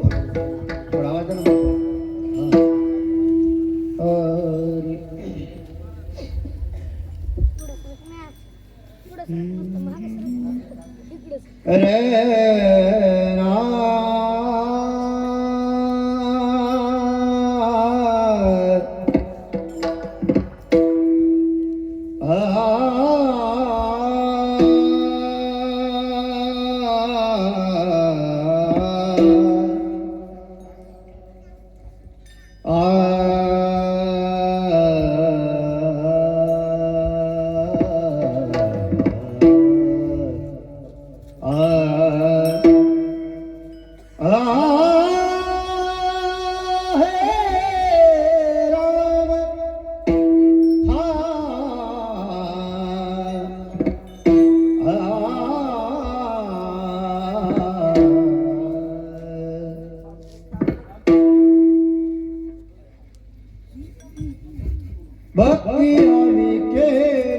थोडा आवाज आला भक्ती आम्ही केली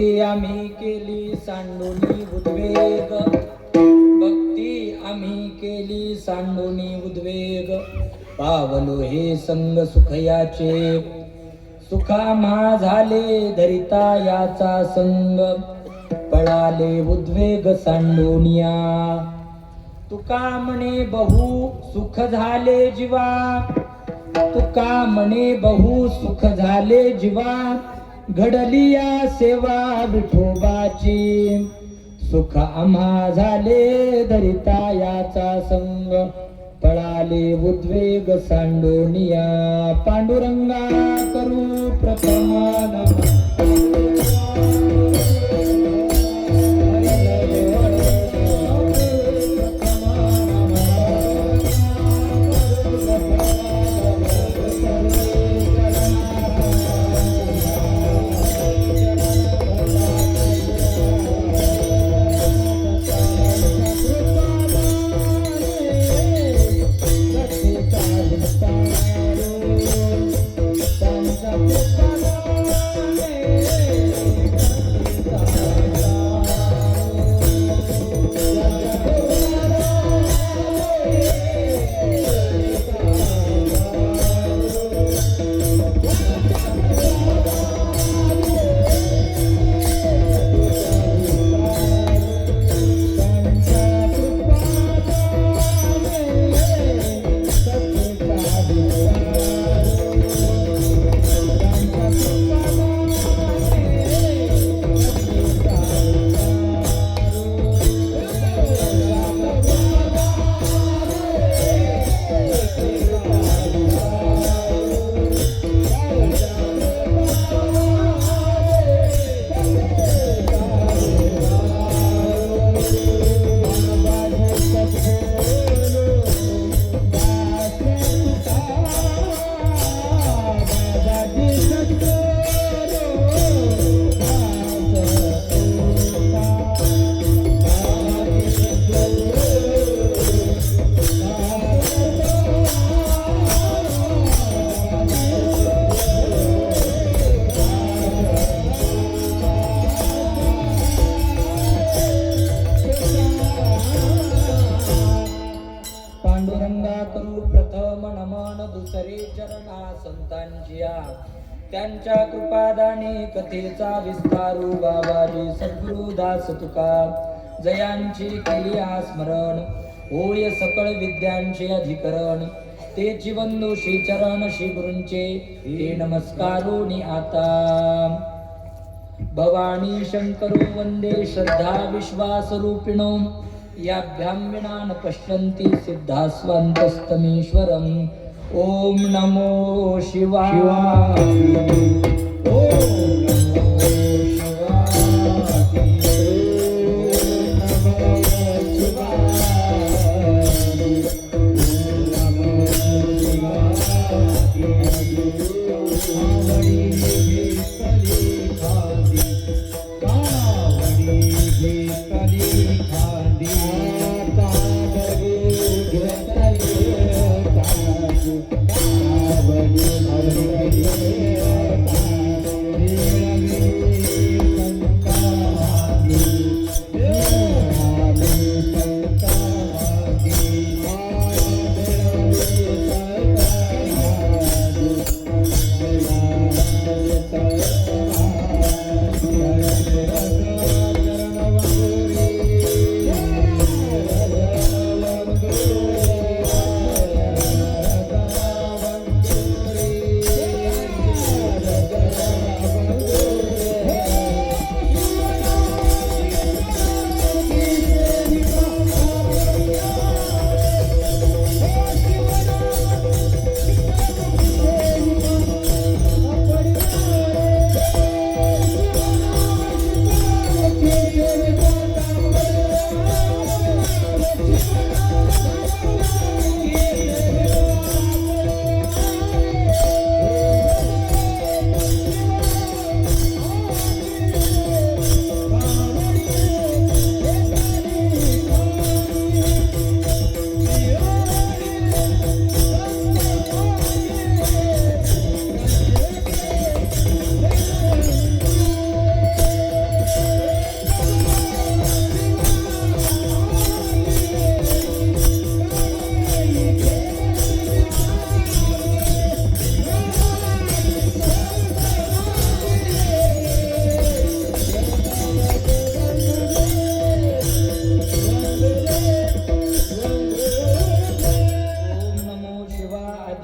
भक्ती आम्ही केली सांडोनी उद्वेग, भक्ती आम्ही केली सांडोनी उद्वेग, पावलो हे संग सुखयाचे, सुखामा झाले धरिता याचा संग, पळाले उद्वेग सांडोनिया, तुका म्हणे बहु सुख झाले जीवा, तुका म्हणे बहु सुख झाले जीवा, घडली या सेवा विठोबाची, सुख आम्हा झाले धरिता याचा संग, पळाले उद्वेग सांडोनिया, पांडुरंगा करू प्रथम नमः. संतांचिया त्यांच्या कृपादाने कथेचा विस्तारू बाबाजी सद्गुरुदास तुका जयांची केली स्मरण होय सकळ विद्यांचे अधिकरण तेची बंधू श्री चरण श्री गुरूंचे ते नमस्कारोनी आता भवानी शंकरो वंदे श्रद्धा विश्वास रूपिणो याभ्यां विना न पश्यन्ति सिद्धास्वन्तस्तमीश्वरम् ओम नमो शिवाय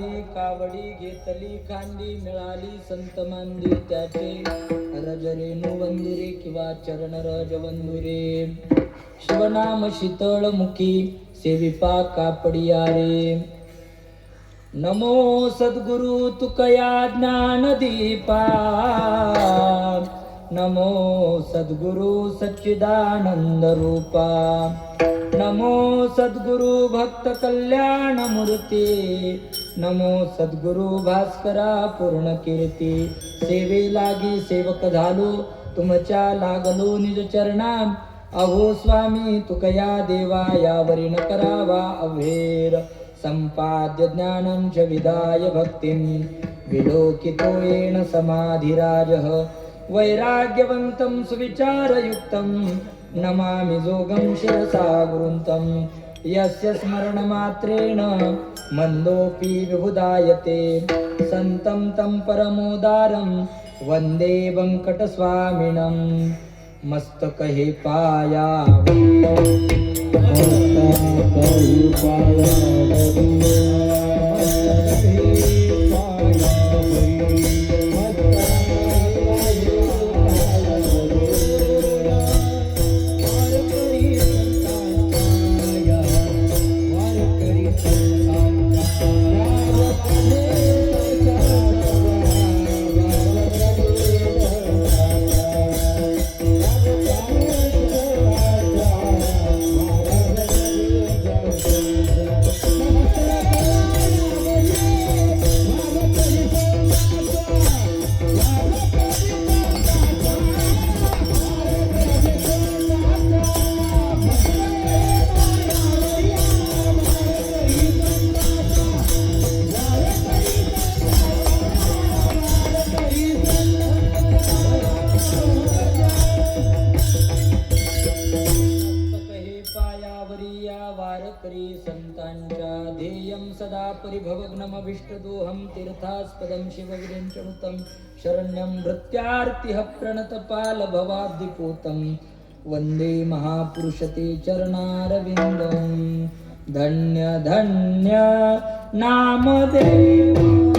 आली कावडी घेतली खांदी मिळाली संत मांदी त्याचे रज रेणू वंदिरे किंवा चरण रज वंदुरे शिवनाम शीतळ मुखी सेविपा कापडिया रे नमो सद्गुरु तुकया ज्ञान दीपा नमो सद्गुरु सच्चिदानंद रूपा नमो सद्गुरु भक्त कल्याण मूर्ती नमो सद्गुरु भास्करा पूर्ण कीर्ती सेवे लागी सेवक झालो तुमच्या लागलो निज चरणा अहो स्वामी तुकया देवा यावरी न करावा अभेर संपाद्य ज्ञानं च विदाय भक्तिं विलोकितो येन समाधिराजः वैराग्यवन्तं सुविचारयुक्तं नमामि जोगं शिरसा गुरुन्तं यस्य स्मरणमात्रेण मन्दोऽपि विबुधायते सन्तं तं परमोदारं वन्दे वेङ्कटस्वामिनं मस्तकहे पाया परिभवग्नमभिष्टदोहं तीर्थास्पदं शिवविरिञ्चनुतं शरण्यं भृत्यार्तिः प्रणतपालभवाब्धिपूतं वन्दे महापुरुषते चरणारविन्दं धन्य धन्य नामदेव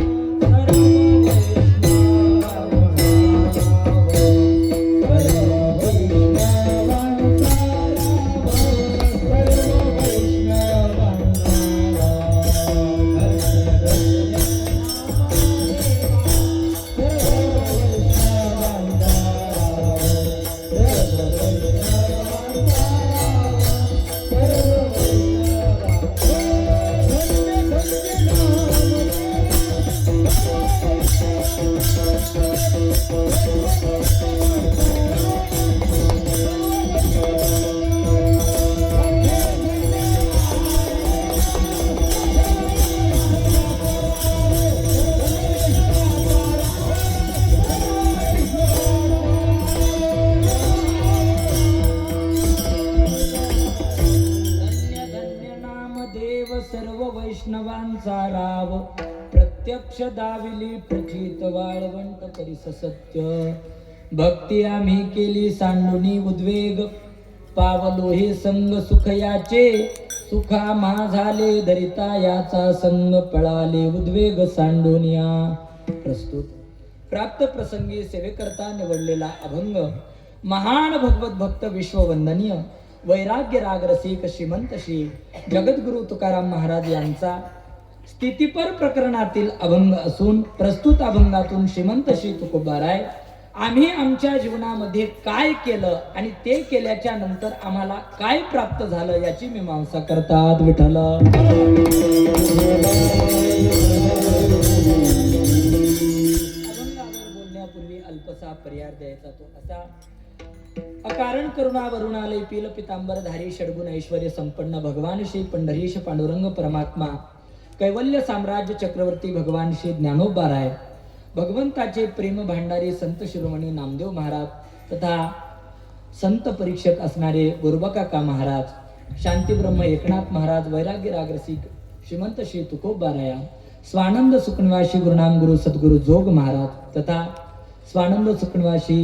सर्व वैष्णवांचा राव प्रत्यक्ष दाविली प्रचित वाळवंट परिस सत्य भक्ती आम्ही केली सांडुनी उद्वेग पावलो हे संग सुख याचे सुखा मा झाले धरिता याचा संग पळाले उद्वेग सांडुनिया प्रस्तुत प्राप्त प्रसंगी सेवेकरता निवडलेला अभंग महान भगवत भक्त विश्ववंदनीय वैराग्य राग रसिक श्रीमंत श्री जगद्गुरु तुकाराम महाराज यांचा स्थितीपर प्रकरणातील अभंग असून प्रस्तुत अभंगातून श्रीमंत श्री तुकोबाराय आम्ही आमच्या जीवनामध्ये काय केलं आणि ते केल्याच्या नंतर आम्हाला काय प्राप्त झालं याची मीमांसा करतात विठ्ठल. अभंगावर बोलण्यापूर्वी अल्पसा पर्याय द्यायचा तो असा अकारण करुणा वरुणालय पील पितांबर धारी षडगुण ऐश्वर्य संपन्न भगवान श्री पंढरीश पांडुरंग परमात्मा कैवल्य साम्राज्य चक्रवर्ती भगवान श्री ज्ञानोबाराय भगवंताचे प्रेम भांडारी संत शिरोमणी नामदेव महाराज तथा संत परीक्षक असणारे गुरुबकाका महाराज शांतीब्रह्म एकनाथ महाराज वैराग्य रागरसिक श्रीमंत श्री तुकोबाराया स्वानंद सुखनिवासी गुरुनाम गुरु सद्गुरु जोग महाराज तथा स्वानंद सुखनिवासी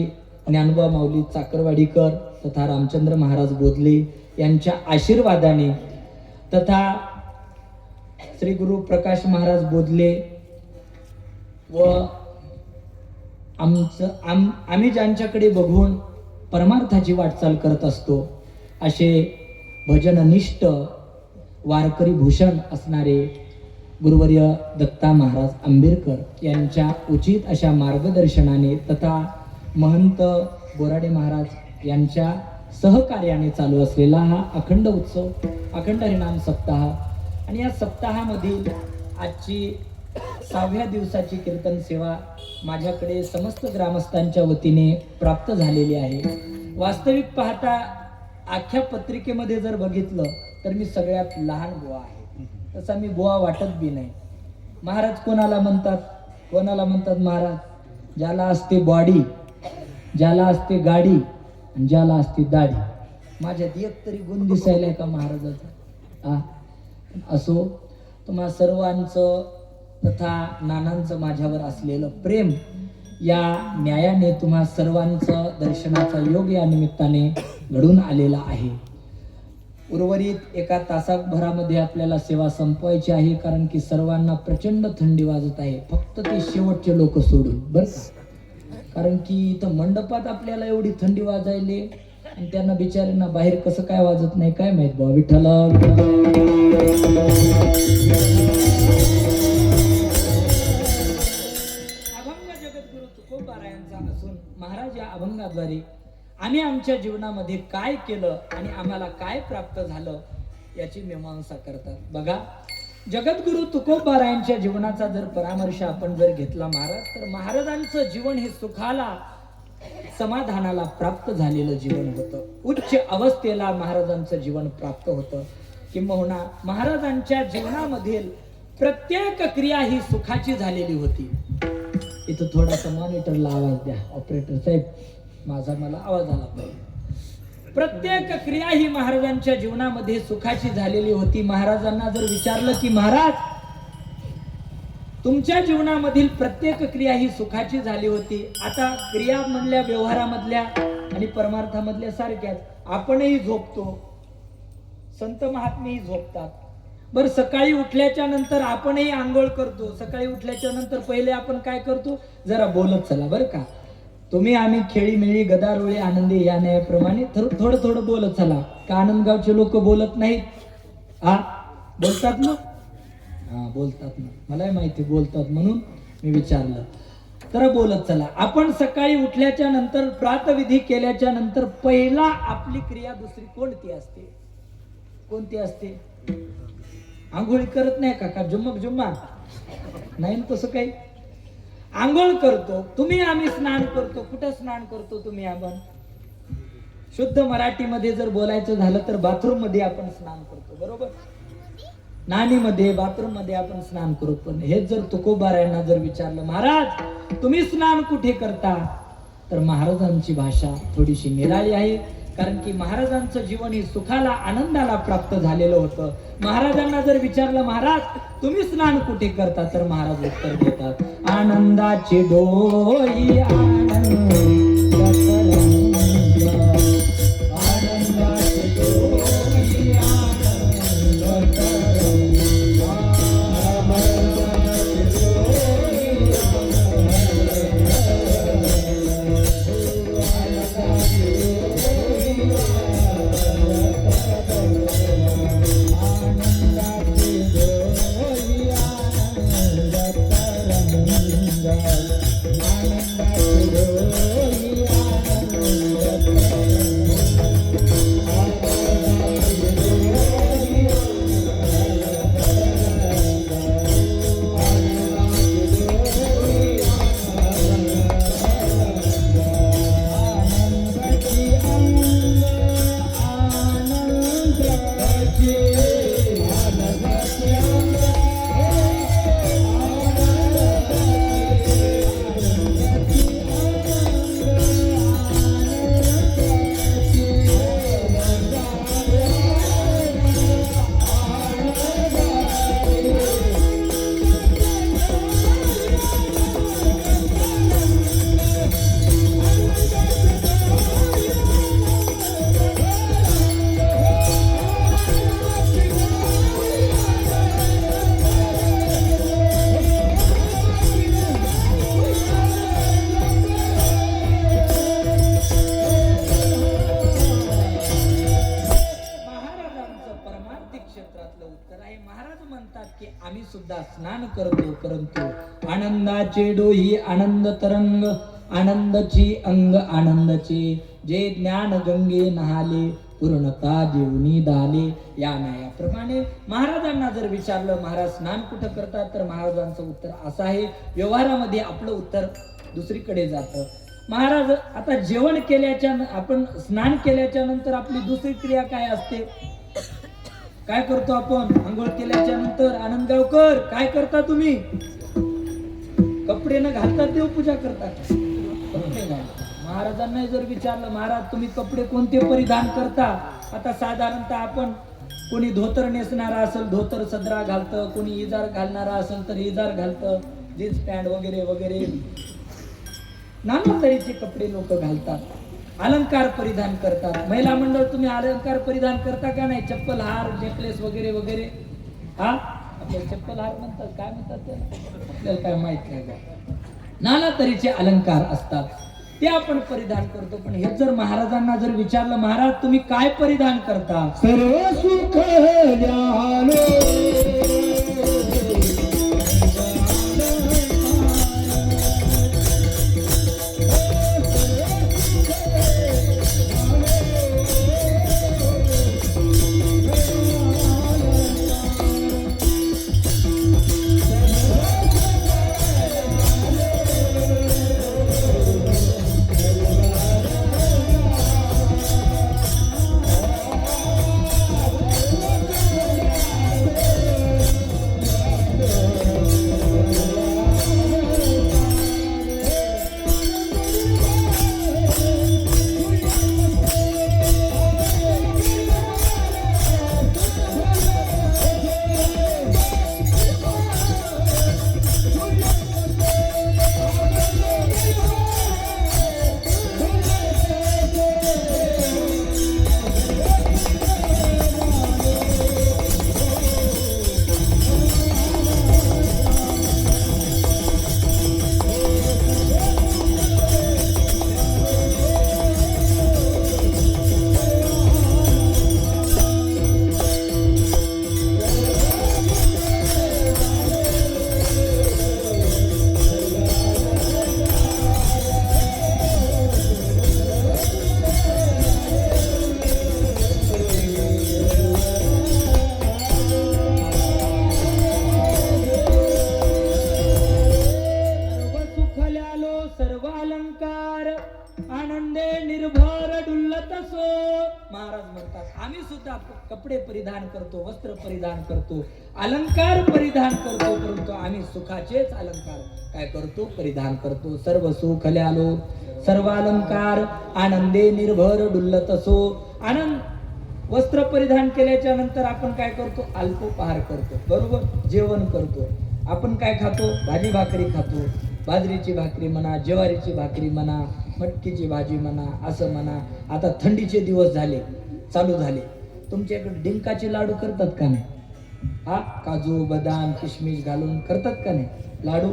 ज्ञानोबा माऊली चाकरवाडीकर तथा रामचंद्र महाराज बोधले यांच्या आशीर्वादाने तथा श्री गुरु प्रकाश महाराज बोधले व आम्ही ज्यांच्याकडे बघून परमार्थाची वाटचाल करत असतो असे भजननिष्ठ वारकरी भूषण असणारे गुरुवर्य दत्ता महाराज आंबेडकर यांच्या उचित अशा मार्गदर्शनाने तथा महंत बोराडे महाराज यांच्या सहकार्याने चालू असलेला हा अखंड उत्सव, अखंड हरिनाम सप्ताह, आणि या सप्ताहामधील आजची 6व्या दिवसाची कीर्तन सेवा माझ्याकडे समस्त ग्रामस्थांच्या वतीने प्राप्त झालेली आहे. वास्तविक पाहता अख्ख्या पत्रिकेमध्ये जर बघितलं तर मी सगळ्यात लहान बुवा आहे. तसा मी बुवा वाटत बी नाही. महाराज कोणाला म्हणतात? कोणाला म्हणतात महाराज? ज्याला असते बॉडी, ज्याला असते गाडी आणि ज्याला असते दाढी. माझ्यात एक तरी गुण दिसायला का महाराजाचा? असो, तुम्हा सर्वांचं तथा नानांचं माझ्यावर असलेलं प्रेम या न्यायाने तुम्हा सर्वांचं दर्शनाचा योग या निमित्ताने घडून आलेला आहे. उर्वरित एका तासाभरामध्ये आपल्याला सेवा संपवायची आहे, कारण की सर्वांना प्रचंड थंडी वाजत आहे, फक्त ते शेवटचे लोक सोडून, बरं का? कारण की इथं मंडपात आपल्याला एवढी थंडी वाजायले आणि त्यांना बिचाऱ्यांना बाहेर कसं काय वाजत नाही काय माहित बा. विठ्ठल असून महाराज या अभंगाद्वारे आम्ही आमच्या जीवनामध्ये काय केलं आणि आम्हाला काय प्राप्त झालं याची मीमांसा करतात. बघा, जगद्गुरु तुकोबारायांच्या जीवनाचा जर परामर्श आपण जर घेतला महाराज, तर महाराजांचं जीवन हे सुखाला समाधानाला प्राप्त झालेलं जीवन होतं. उच्च अवस्थेला महाराजांचं जीवन प्राप्त होतं. किंबहुना महाराजांच्या जीवनामधील प्रत्येक क्रिया ही सुखाची झालेली होती. इथं थोडासा मॉनिटरला आवाज द्या ऑपरेटर साहेब, माझा मला आवाज आला पाहिजे. प्रत्येक क्रिया ही महाराजांच्या जीवनामध्ये सुखाची झालेली होती. महाराजांना जर विचारलं की महाराज तुमच्या जीवनामधील प्रत्येक क्रिया ही सुखाची झाली होती, आता क्रिया मधल्या व्यवहारामधल्या आणि परमार्थामधल्या सारख्याच. आपणही झोपतो, संत महात्मेही झोपतात. बरं, सकाळी उठल्याच्या नंतर आपणही आंघोळ करतो. सकाळी उठल्याच्या नंतर पहिले आपण काय करतो? जरा बोलत चला, बरं का? तुम्ही आम्ही खेळीमेळी गदारोळी आनंदी या न्यायाप्रमाणे थोडं थोडं बोलत चला. का आनंदगावचे लोक बोलत नाहीत? बोलतात ना? बोलतात ना, मलाही माहिती बोलतात, म्हणून मी विचारलं. तर बोलत चला. आपण सकाळी उठल्याच्या नंतर प्रातविधी केल्याच्या नंतर पहिला आपली क्रिया दुसरी कोणती असते? कोणती असते? आंघोळी करत नाही का? जुम्मा नाही तसं काही. आंघोळ करतो, तुम्ही आम्ही स्नान करतो. कुठं स्नान करतो तुम्ही? आपण शुद्ध मराठीमध्ये जर बोलायचं झालं तर बाथरूम मध्ये आपण स्नान करतो, बरोबर? नाणीमध्ये, बाथरूम मध्ये आपण स्नान करतो. पण हेच जर तुकोबारायांना जर विचारलं महाराज तुम्ही स्नान कुठे करता, तर महाराजांची भाषा थोडीशी निराळी आहे. कारण की महाराजांचं जीवन हे सुखाला आनंदाला प्राप्त झालेलं होतं. महाराजांना जर विचारलं महाराज तुम्ही स्नान कुठे करता, तर महाराज उत्तर देतात, आनंदाची डोई आनंद म्हणतात की आम्ही सुद्धा स्नान करतो, परंतु आनंदाचे डोही आनंद तरंग, आनंदाची अंग आनंदाचे, जे ज्ञान गंगे नहाले, पूर्णता जीवनी दाले. या न्यायाप्रमाणे महाराजांना जर विचारलं महाराज स्नान कुठं करतात, तर महाराजांचं उत्तर असं आहे. व्यवहारामध्ये आपलं उत्तर दुसरीकडे जातं. महाराज आता जेवण केल्याच्या, आपण स्नान केल्याच्या नंतर आपली दुसरी क्रिया काय असते? काय करतो आपण? आंघोळ केल्याच्या नंतर आनंद गावकर काय करता तुम्ही? कपडे न घालतात देवपूजा करतात. कपडे घालतात. महाराजांना जर विचारलं महाराज तुम्ही कपडे कोणते परिधान करता, आता साधारणतः आपण कोणी धोतर नेसणारा असेल धोतर सदरा घालतं, कोणी इजार घालणारा असेल तर इजार घालतं, जीन्स पॅन्ट वगैरे वगैरे नाना तऱ्हेचे कपडे लोक घालतात, अलंकार परिधान करतात. महिला मंडळ तुम्ही अलंकार परिधान करता का नाही? चप्पल हार नेकलेस वगैरे वगैरे. हा आपल्याला चप्पल हार म्हणतात, काय म्हणतात त्याला आपल्याला काय माहित नाही का. नाना तऱ्हेचे अलंकार असतात ते आपण परिधान करतो. पण हे जर महाराजांना जर विचारलं महाराज तुम्ही काय परिधान करता, सर्व सुख न्यालो कपडे परिधान करतो, वस्त्र परिधान करतो, अलंकार परिधान करतो, परंतु आम्ही सुखाचेच अलंकार काय करतो? परिधान करतो. सर्व सुख ल्यालो सर्व अलंकार आनंदे निर्भर डुल्लत असो. आनंद वस्त्र परिधान केल्याच्या नंतर आपण काय करतो? अल्पोपहार करतो, बरोबर, जेवण करतो. आपण काय खातो? भाजी भाकरी खातो. बाजरीची भाकरी म्हणा, ज्वारीची भाकरी म्हणा, मटकीची भाजी म्हणा, असं म्हणा. आता थंडीचे दिवस झाले, चालू झाले. तुमच्या इकडे डिंकाचे लाडू करतात का नाही? हा, काजू बदाम किशमिश घालून करतात का नाही लाडू?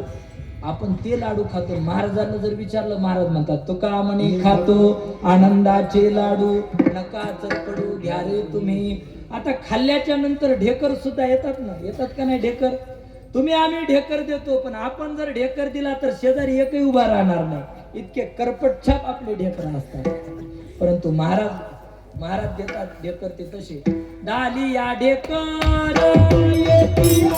आपण ते लाडू खातो. महाराजांना जर विचारलं महाराज म्हणतात तुका म्हणे खातो आनंदाचे लाडू, नका चरपडू घ्या रे तुम्ही. आता खाल्ल्याच्या नंतर ढेकर सुद्धा येतात ना, येतात का नाही ढेकर? तुम्ही आम्ही ढेकर देतो, पण आपण जर ढेकर दिला तर शेजारी एकही उभा राहणार नाही, इतके करपटछाप आपले ढेकर असतात. परंतु महाराज देतात ढेकर ते तसे. डाली या ढेकर येती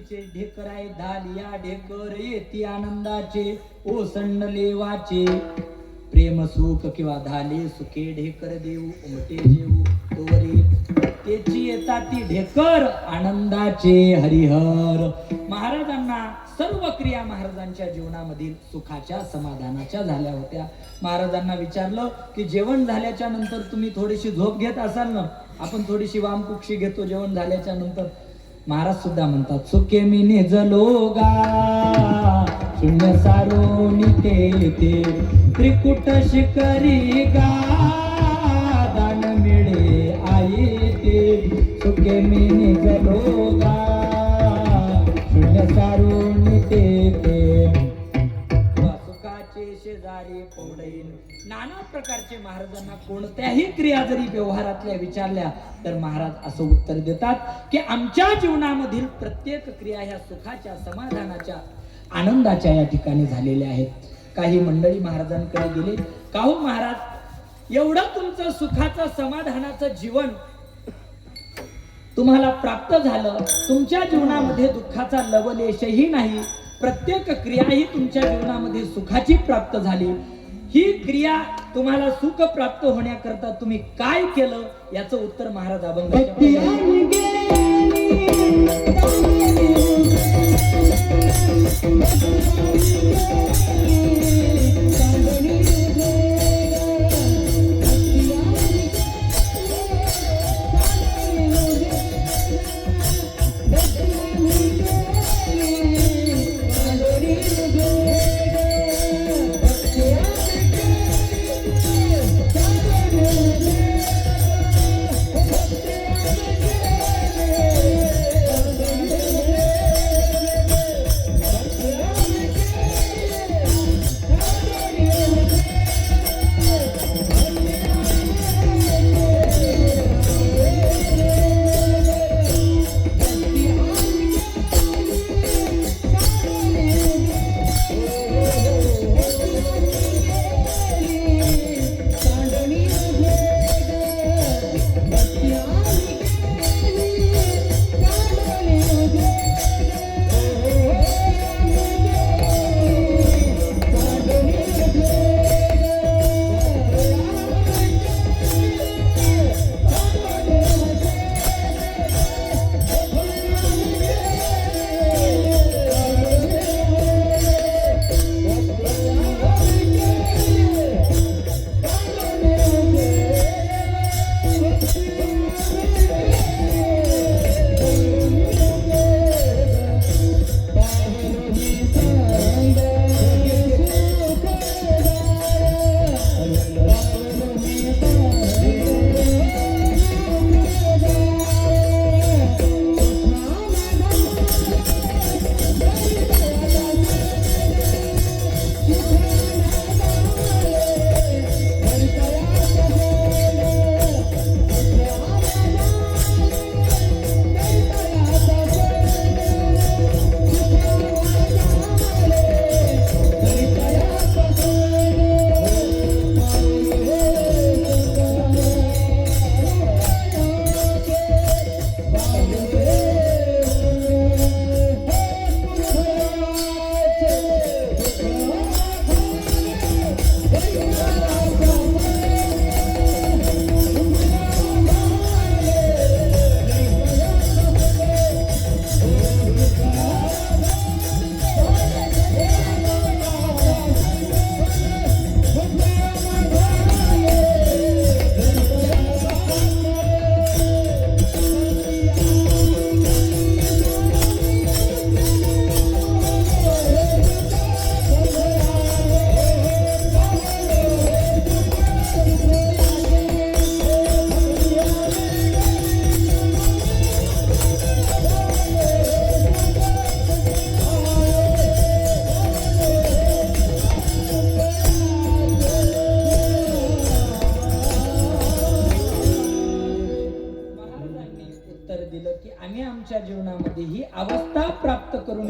आनंदाचे, ढेकर आहे. दालिया ढेकर येती आनंदाचे, ओसंडले वाचे प्रेम सुख किंवा धाले सुखे ढेकर देऊ उमटे जेऊ तोवरी त्याची येता ती ढेकर आनंदाचे हरिहर. महाराजांना सर्व क्रिया महाराजांच्या जीवनामधील सुखाच्या समाधानाच्या झाल्या होत्या. महाराजांना विचारलं की जेवण झाल्याच्या नंतर तुम्ही थोडीशी झोप घेत असाल ना, आपण थोडीशी वामकुक्षी घेतो जेवण झाल्याच्या नंतर. महाराज सुद्धा म्हणतात सुखे मी निजलो गा शून्य सारो निते ते त्रिकुट शिखरी गा दान मिळे आई ते सुखे मी निजलो गा शून्य सारो निते ते सुखाचे शेजारी पौडैन. नाना प्रकारचे महाराजांना कोणत्याही क्रिया जरी व्यवहारातल्या विचारल्या तर महाराज असं उत्तर देतात की आमच्या जीवनामधील प्रत्येक क्रिया ह्या सुखाच्या समाधानाच्या आनंदाच्या या ठिकाणी झालेल्या आहेत. काही मंडळी महाराजांकडे गेले, का हो महाराज एवढं तुमचं सुखाचं समाधानाचं जीवन तुम्हाला प्राप्त झालं, तुमच्या जीवनामध्ये दुःखाचा लवलेशही नाही, प्रत्येक क्रिया ही तुमच्या जीवनामध्ये सुखाची प्राप्त झाली, ही क्रिया तुम्हाला सुख प्राप्त होण्याकरता तुम्ही काय केलं याचं उत्तर महाराज अभंगाच्या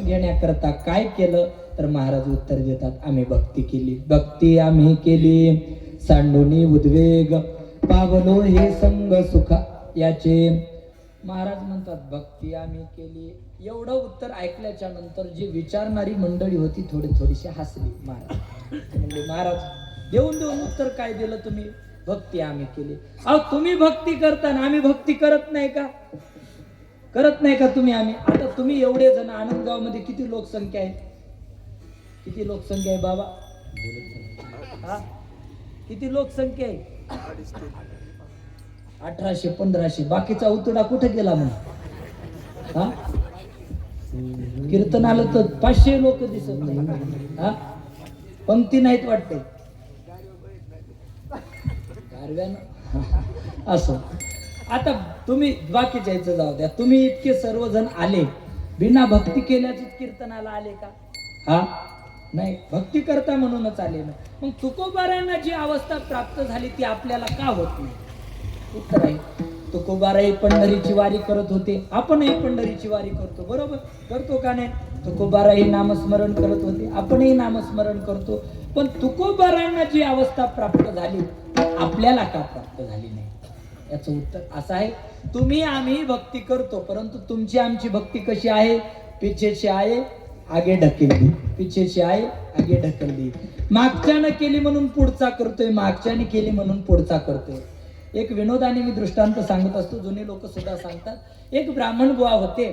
घेण्याकरता काय केलं तर महाराज उत्तर देतात, आम्ही भक्ती केली. भक्ती आम्ही केली सांडुनी उद्वेग पावलो हे संग सुखा याचे. महाराज म्हणतात भक्ती आम्ही केली. एवढं उत्तर ऐकल्याच्या नंतर जी विचारणारी मंडळी होती थोडीशी हसली. महाराज म्हणजे महाराज देऊन उत्तर काय दिलं तुम्ही. भक्ती आम्ही केली. अहो तुम्ही भक्ती करता ना, आम्ही भक्ती करत नाही का? करत नाही का तुम्ही? आम्ही आता तुम्ही एवढे जण आनंदगाव मध्ये किती लोकसंख्या आहे? किती लोकसंख्या आहे बाबा? हा किती लोकसंख्या आहे? 1800-1500. बाकीचा उतडा कुठे गेला मग? हा कीर्तन आलं तर 500 लोक दिसत नाही. हा पंक्ती नाहीत वाटते. असं आता तुम्ही बाकीच्या यायचं जाऊ द्या. तुम्ही इतके सर्वजण आले बिना भक्ती केल्याच कीर्तनाला आले का? हा नाही, भक्ती करता म्हणूनच आले ना. मग तुकोबारायांना जी अवस्था प्राप्त झाली ती आपल्याला का होत नाही? उत्तर आहे, तुकोबाराही पंढरीची वारी करत होते, आपणही पंढरीची वारी करतो. बरोबर करतो का नाही? तुकोबाराही नामस्मरण करत होते, आपणही नामस्मरण करतो. पण तुकोबारायांना जी अवस्था प्राप्त झाली आपल्याला का प्राप्त झाली नाही? याचं उत्तर असं आहे, तुम्ही आम्ही भक्ती करतो, परंतु तुमची आमची भक्ती कशी आहे? पीछे से आए आगे ढकल दी, पीछे से आए आगे ढकल दी. मागच्यानं केली म्हणून पुढचा करतोय, मागच्याने केली म्हणून पुढचा करतोय. एक विनोदाने मी दृष्टांत सांगत असतो, जुने लोक सुद्धा सांगतात. एक ब्राह्मण बुवा होते.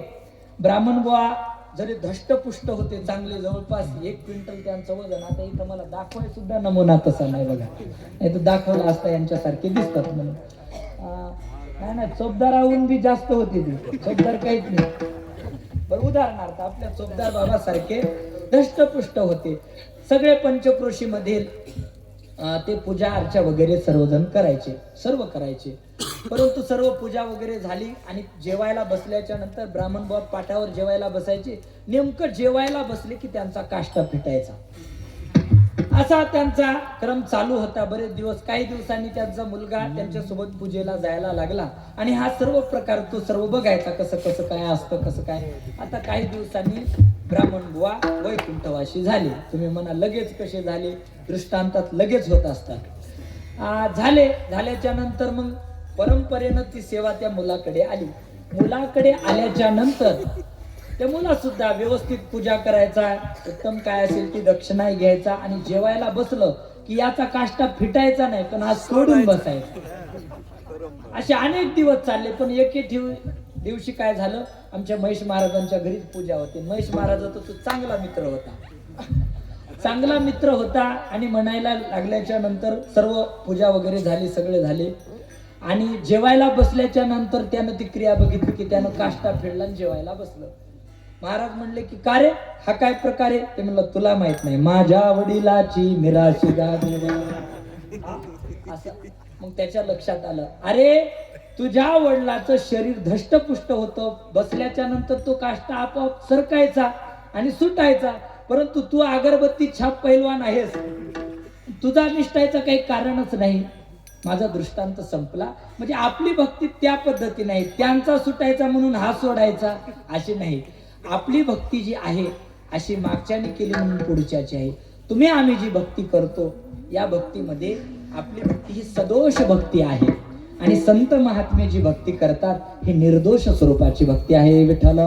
ब्राह्मण बुवा जरी धष्टपुष्ट होते, चांगले, जवळपास 1 क्विंटल त्यांचं वजन. आता इथं मला दाखवाय सुद्धा नमुना तसा नाही बघा, नाही तर दाखवला असता यांच्यासारखे दिसतात म्हणून. नाही नाही, चोपदाराहून बी जास्त होते ती. चोपदार काहीच नाही. बरं, उदाहरणार्थ आपल्या चोपदार बाबासारखे धष्टपुष्ट होते. सगळे पंचक्रोशी मधील ते पूजा अर्चा वगैरे सर्वजण करायचे, सर्व करायचे. परंतु सर्व पूजा वगैरे झाली आणि जेवायला बसल्याच्या नंतर ब्राह्मण बाबा पाठावर जेवायला बसायचे. नेमकं जेवायला बसले की त्यांचा काष्टा फिटायचा. असा त्यांचा क्रम चालू होता बरेच दिवस. काही दिवसांनी त्यांचा मुलगा त्यांच्यासोबत पूजेला जायला लागला आणि हा सर्व प्रकार तो सर्व बघायचा, कसं कसं काय असतं, कसं काय. आता काही दिवसांनी ब्राह्मण बुवा वैकुंठवासी झाले. तुम्ही म्हणा लगेच कसे झाले? दृष्टांतात लगेच होत असतात. झाल्याच्या नंतर मग परंपरेनं ती सेवा त्या मुलाकडे आली. मुलाकडे आल्याच्या नंतर त्या मुला सुद्धा व्यवस्थित पूजा करायचा, उत्तम काय असेल ती दक्षिणा घ्यायचा आणि जेवायला बसलं की याचा काष्टा फिटायचा नाही, पण हा सोडून बसायचा. असे अनेक दिवस चालले. पण एके दिवशी काय झालं, आमच्या महेश महाराजांच्या घरीच पूजा होती. महेश महाराजाचा तो चांगला मित्र होता, चांगला मित्र होता. आणि म्हणायला लागल्याच्या नंतर सर्व पूजा वगैरे झाली, सगळे झाले आणि जेवायला बसल्याच्या नंतर त्यानं ती क्रिया बघितली की त्यानं काष्टा फेडला आणि जेवायला बसलं. महाराज म्हणले की का रे, हा काय प्रकार आहे? ते म्हणलं तुला माहित नाही, माझ्या वडिलाची मिराशी असं. मग त्याच्या लक्षात आलं, अरे तुझ्या वडिलाचं शरीर धष्टपुष्ट होतं, बसल्याच्या नंतर तो काष्टा आपोआप सरकायचा आणि सुटायचा, परंतु तू अगरबत्ती छाप पैलवान आहेस, तुझा निष्ठायचं काही कारणच नाही. माझा दृष्टांत संपला. म्हणजे आपली भक्ती त्या पद्धती नाही, त्यांचा सुटायचा म्हणून हा सोडायचा अशी नाही. आपली भक्ती जी आहे अशी मागच्याने केली म्हणून पुढच्याची आहे. तुम्ही आम्ही जी भक्ती करतो या भक्तीमध्ये आपली भक्ती ही सदोष भक्ती आहे आणि संत महात्मे जी भक्ती करतात ही निर्दोष स्वरूपाची भक्ती आहे. विठ्ठल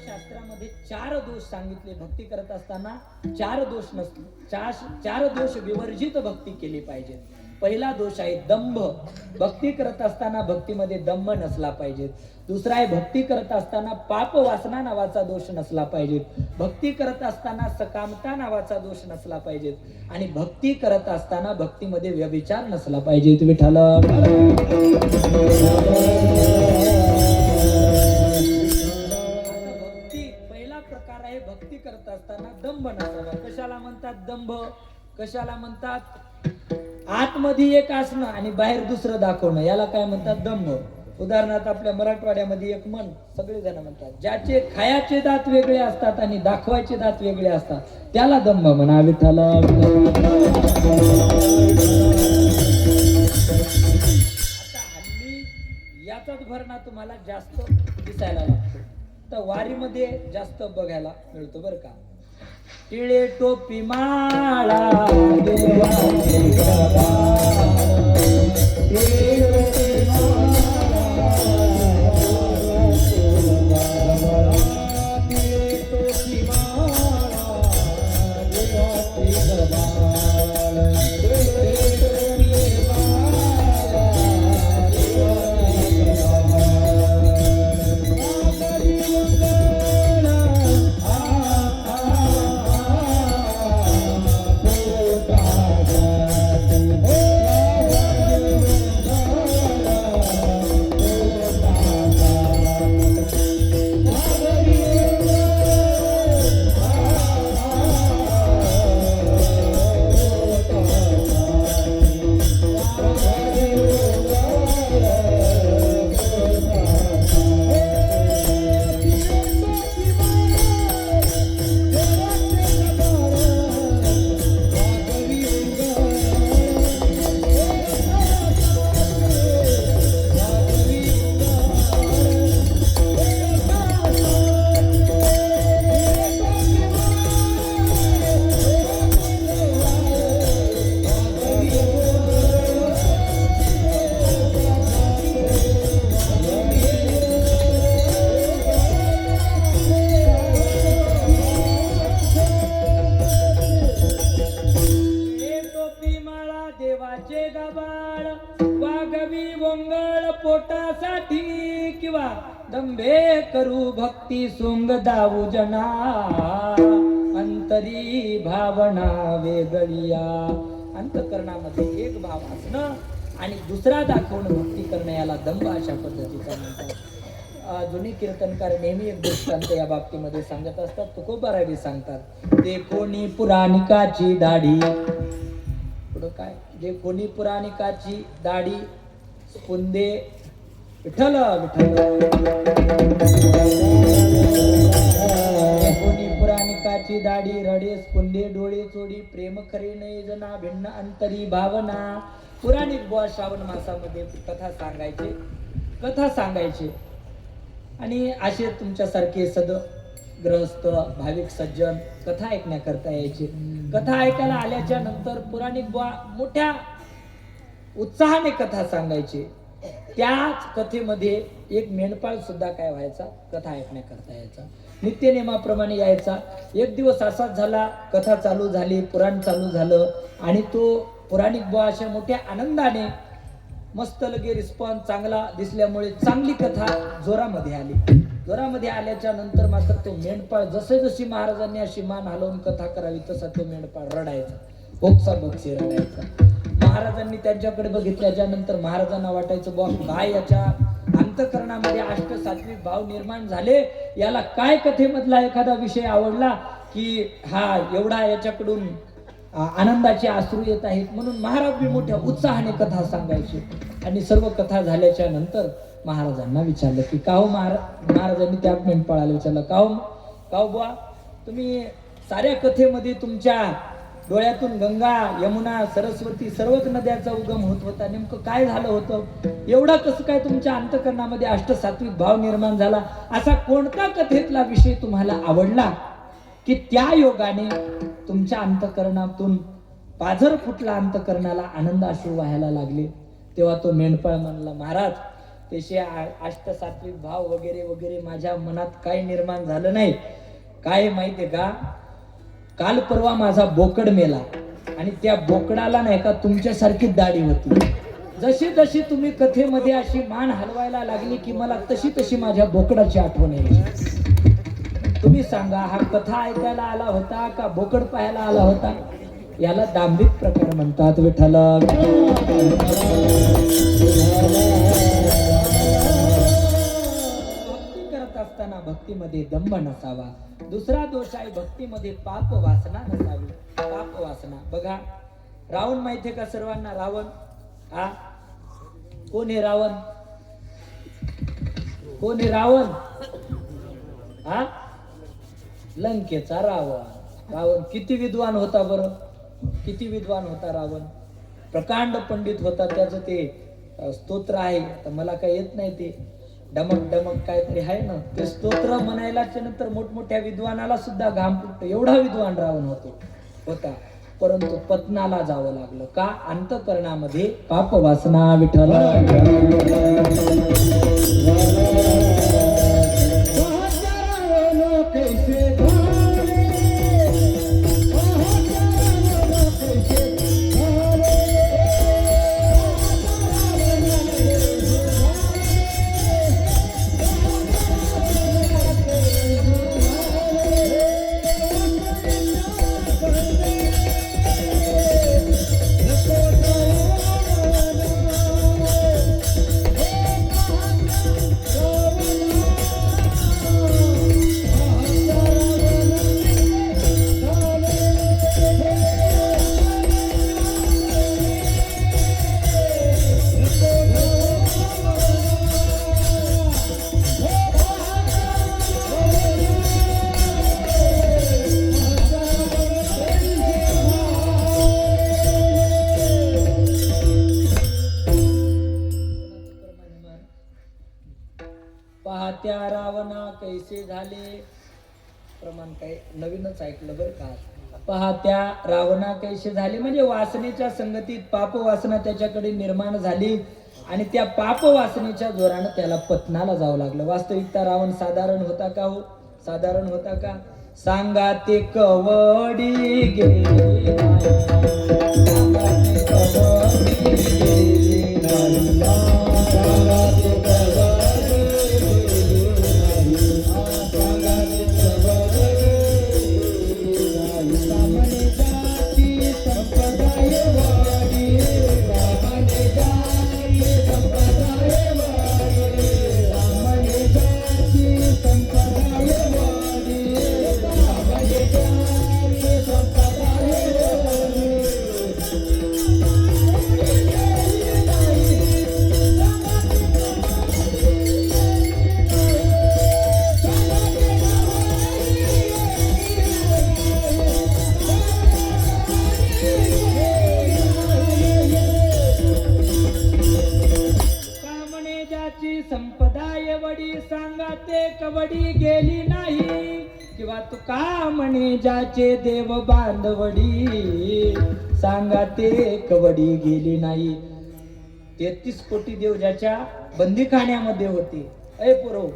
शास्त्रामध्ये 4 दोष सांगितले. भक्ती करत असताना 4 दोष नसले, 4 दोष विवर्जित भक्ती केली पाहिजे. पहिला दोष आहे दंभ. भक्ती करत असताना भक्तीमध्ये दंभ नसला पाहिजे. दुसरा आहे भक्ती करत असताना पाप वासना नावाचा दोष नसला पाहिजे. भक्ती करत असताना सकामता नावाचा दोष नसला पाहिजे. आणि भक्ती करत असताना भक्तीमध्ये व्यभिचार नसला पाहिजे. विठ्ठल भक्ती करत असताना दंभ नसावा. कशाला म्हणतात दंभ? कशाला म्हणतात? आतमध्ये एक असणं आणि बाहेर दुसरं दाखवणं, याला काय म्हणतात? दंभ. उदाहरणार्थ आपल्या मराठवाड्यामध्ये एक म्हण सगळे जण म्हणतात, ज्याचे खायाचे दात वेगळे असतात आणि दाखवायचे दात वेगळे असतात त्याला दंभ म्हणा. विठ्ठल आता हल्ली याचाच भरणा तुम्हाला जास्त दिसायला लागतो. तर वारीमध्ये जास्त बघायला मिळतो बरं का. टिळे टोपी माळा दंभे करू भक्ती सोंग दाऊ जना अंतरी भावना वेगळिया. अंतकरणामध्ये एक भाव असणं आणि दुसरा दाखवणं भक्ती करणं याला दंभ अशा पद्धतीचा म्हणतात. जुनी कीर्तनकार नेहमी एक दृष्टांत या बाबतीमध्ये सांगत असतात. तुकोबारावी सांगतात, ते कोणी पुराणिकाची दाढी, पुढं काय, जे कोणी पुराणिकाची दाढी पुंदे विठ्ठल विठ्ठल, कोणी पुराणिकाची दाढी रडे पुंदे डोळे चोडी प्रेम खरे नाही जना भिन्न अंतरी भावना. पुराणिक बुवा श्रावण मासामध्ये कथा सांगायचे आणि असे तुमच्यासारखे गृहस्थ भाविक सज्जन कथा ऐकण्याकरता यायचे. कथा ऐकायला आल्याच्या नंतर पुराणिक बुवा मोठ्या उत्साहाने कथा सांगायचे. त्याच कथेमध्ये एक मेंढपाळ सुद्धा काय व्हायचा, कथा ऐकण्याकरता यायचा. नित्यनेमाप्रमाणे यायचा. एक दिवस असाच झाला, कथा चालू झाली, पुराण चालू झालं आणि तो पुराणिक बुवा अशा मोठ्या आनंदाने, मस्त लगे रिस्पॉन्स चांगला दिसल्यामुळे चांगली कथा जोरामध्ये आली. जोरामध्ये आल्याच्या नंतर मात्र तो मेंढपाळ जशी महाराजांनी अशी मान हलवून कथा करावी तसा तो मेंढपाळ रडायचा, भोगसा भोगसे रडायचा. महाराजांनी त्यांच्याकडे बघितल्याच्या नंतर महाराजांना वाटायचं, बुवा काय याच्या अंतकरणामध्ये अष्टसात्विक भाव निर्माण झाले, याला काय कथेमधला एखादा विषय आवडला की हा एवढा याच्याकडून आनंदाचे अश्रू येत आहेत. म्हणून महाराज बी मोठ्या उत्साहाने कथा सांगायचे. आणि सर्व कथा झाल्याच्या नंतर महाराजांना विचारलं की का हो महाराजांनी त्या मेंढपाळाला विचारलं, का हो बुवा तुम्ही साऱ्या कथेमध्ये तुमच्या डोळ्यातून गंगा यमुना सरस्वती सर्वच नद्याचा उगम होत होता, नेमकं काय झालं होतं, एवढा कसं काय तुमच्या अंतकरणामध्ये अष्टसात्विक भाव निर्माण झाला, असा कोणता कथेतला विषय तुम्हाला आवडला की त्या योगाने तुमच्या अंतकरणातून पाझर फुटला, अंतकरणाला आनंद अश्रू व्हायला लागले. तेव्हा तो मेंढपाळ म्हणला, महाराज तसे अष्टसात्विक भाव वगैरे वगैरे माझ्या मनात काही निर्माण झालं नाही. काय माहितीये का, काल परवा माझा बोकड मेला आणि त्या बोकडाला नाही का तुमच्यासारखी दाढी होती. जशी जशी तुम्ही कथेमध्ये अशी मान हलवायला लागली की मला तशी तशी माझ्या बोकडाची आठवण यायची. तुम्ही सांगा, हा कथा ऐकायला आला होता का बोकड पाहायला आला होता? याला दांभिक प्रकार म्हणतात. विठ्ठल भक्ती करत असताना भक्तीमध्ये दंभ नसावा. दुसरा दोष आहे भक्तीमध्ये पाप वासना नसावी. पाप वासना बघा, रावण माहितीये का सर्वांना? रावण हा कोण आहे? रावण कोण आहे? रावण हा लंकेचा रावण. रावण किती विद्वान होता बरं, किती विद्वान होता रावण. प्रकांड पंडित होता. त्याचं ते स्तोत्र आहे, तर मला काही येत नाही ते, डमक डमक काहीतरी आहे ना, ते स्तोत्र म्हणायलाच्या नंतर मोठमोठ्या विद्वानाला सुद्धा घाम फुटतो, एवढा विद्वान रावण होता. परंतु पतनाला जावं लागलं का? अंतकरणामध्ये पाप वासना. विठ्ठल पाहत्या रावणा कैसे झाले. प्रमाण काय नवीनच ऐकलं बरं का. पाहत्या रावणा कैसे झाले म्हणजे वासनेच्या संगतीत पाप वासना त्याच्याकडे निर्माण झाली आणि त्या पाप वासनेच्या जोरानं त्याला पतनाला जावं लागलं. वास्तविकता रावण साधारण होता का हो? साधारण होता का? सांगा ते कवडी गेली वडी गेली नाही, किंवा तुका म्हणे ज्याचे देव बांधवडी, सांगा ते कवडी गेली नाही. 33 कोटी देव ज्याच्या बंदीखान्यामध्ये होते. अय पुरव,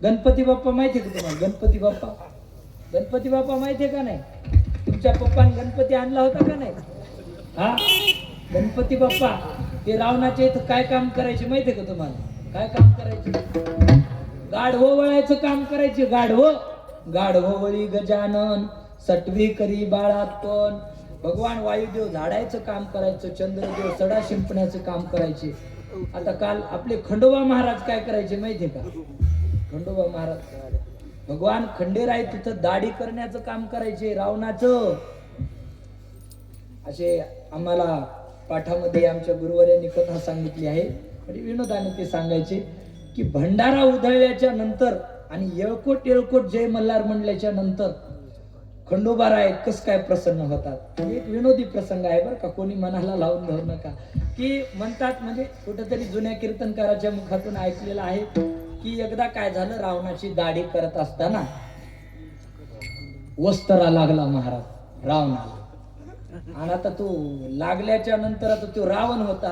गणपती बाप्पा माहितीये का तुम्हाला? गणपती बाप्पा, गणपती बाप्पा माहितीये का नाही? तुमच्या पप्पाने गणपती आणला होता का नाही? हा, गणपती बाप्पा ते रावणाच्या इथं काय काम करायचे माहितीये का तुम्हाला? काय काम करायचे? गाढवं वळायचं काम करायचे. गाढवं वळी गजानन, सटवी करी बाळातपण. भगवान वायुदेव झाडायचं काम करायचं, चंद्रदेव सडा शिंपण्याचं काम करायचे. आता काल आपले खंडोबा महाराज काय करायचे माहितीये का? खंडोबा महाराज, भगवान खंडेराय तिथं दाढी करण्याचं काम करायचे रावणाचं. असे आम्हाला पाठामध्ये आमच्या गुरुवर्यांनी कथा सांगितली आहे. आणि विनोदाने ते सांगायचे की भंडारा उधळल्याच्या नंतर आणि येळकोट जय मल्हार म्हणल्याच्या नंतर खंडोबाराय कस काय प्रसन्न होतात. एक विनोदी प्रसंग आहे बरं का, कोणी मनाला लावून धरू नका. की म्हणतात, म्हणजे कुठेतरी जुन्या कीर्तनकाराच्या मुखातून ऐकलेलं आहे की एकदा काय झालं, रावणाची दाढी करत असताना वस्त्रा लागला महाराज रावणाला. आणि आता तो लागल्याच्या नंतर आता तो रावण होता.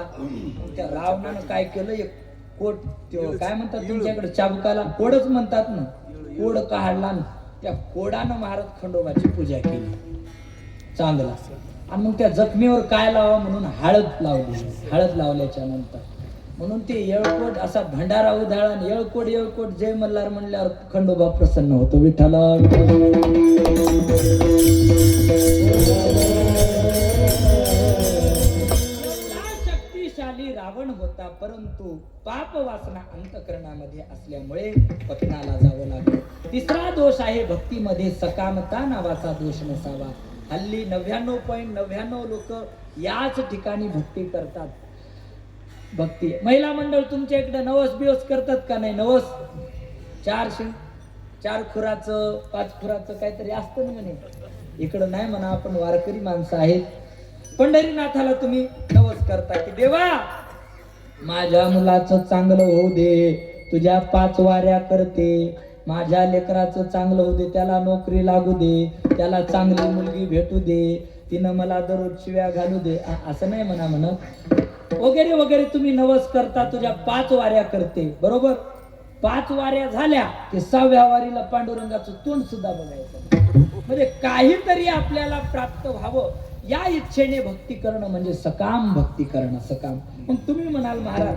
त्या रावणानं काय केलं, एक कोट, तो काय म्हणतात तुमच्याकडे चाबुकाला कोडच म्हणतात ना, कोड काढला ना, त्या कोडानं महाराज खंडोबाची पूजा केली चांगला. आणि मग त्या जखमीवर काय लावा म्हणून हळद लावली. हळद लावल्याच्या नंतर म्हणून ते येळकोट असा भंडारा उधाळा आणि येळकोट जय मल्हार म्हणल्यावर खंडोबा प्रसन्न होतो. विठ्ठला शक्तिशाली रावण होता, परंतु पाप वासना अंतकरणामध्ये असल्यामुळे पतनाला जावं लागलं. तिसरा दोष आहे भक्तीमध्ये सकामता नावाचा दोष नसावा. हल्ली 99.99 लोक याच ठिकाणी भक्ती करतात. भक्ती महिला मंडळ तुमच्या इकडे नवस बिवस करतात का नाही? नवस 4 खुराचं 5 खुराचं काहीतरी असतं ना म्हणे. इकडं नाही म्हणा, आपण वारकरी माणसं आहेत. पंढरीनाथाला तुम्ही नवस करता की देवा माझ्या मुलाचं चांगलं होऊ दे, तुझ्या 5 वाऱ्या करते, माझ्या लेकराचं चांगलं होऊ दे, त्याला नोकरी लागू दे, त्याला चांगली मुलगी भेटू दे, तिनं मला दररोज शिव्या घालू दे, असं नाही म्हणत. वगैरे वगैरे तुम्ही नवस करता, तुझ्या 5 वाऱ्या करते, बरोबर. 5 वाऱ्या झाल्या की 6व्या वारीला पांडुरंगाचं तोंड सुद्धा बघायचं. म्हणजे काहीतरी आपल्याला प्राप्त व्हावं या इच्छेने भक्ती करणं म्हणजे सकाम भक्ती करणं. सकाम. मग तुम्ही म्हणाल महाराज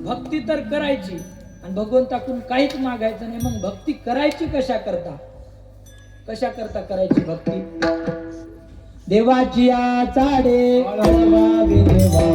भक्ती तर करायची आणि भगवंताकडून काहीच मागायचं नाही, मग भक्ती करायची कशा करता करायची भक्ती? देवाची चाडे आळवावे देवा,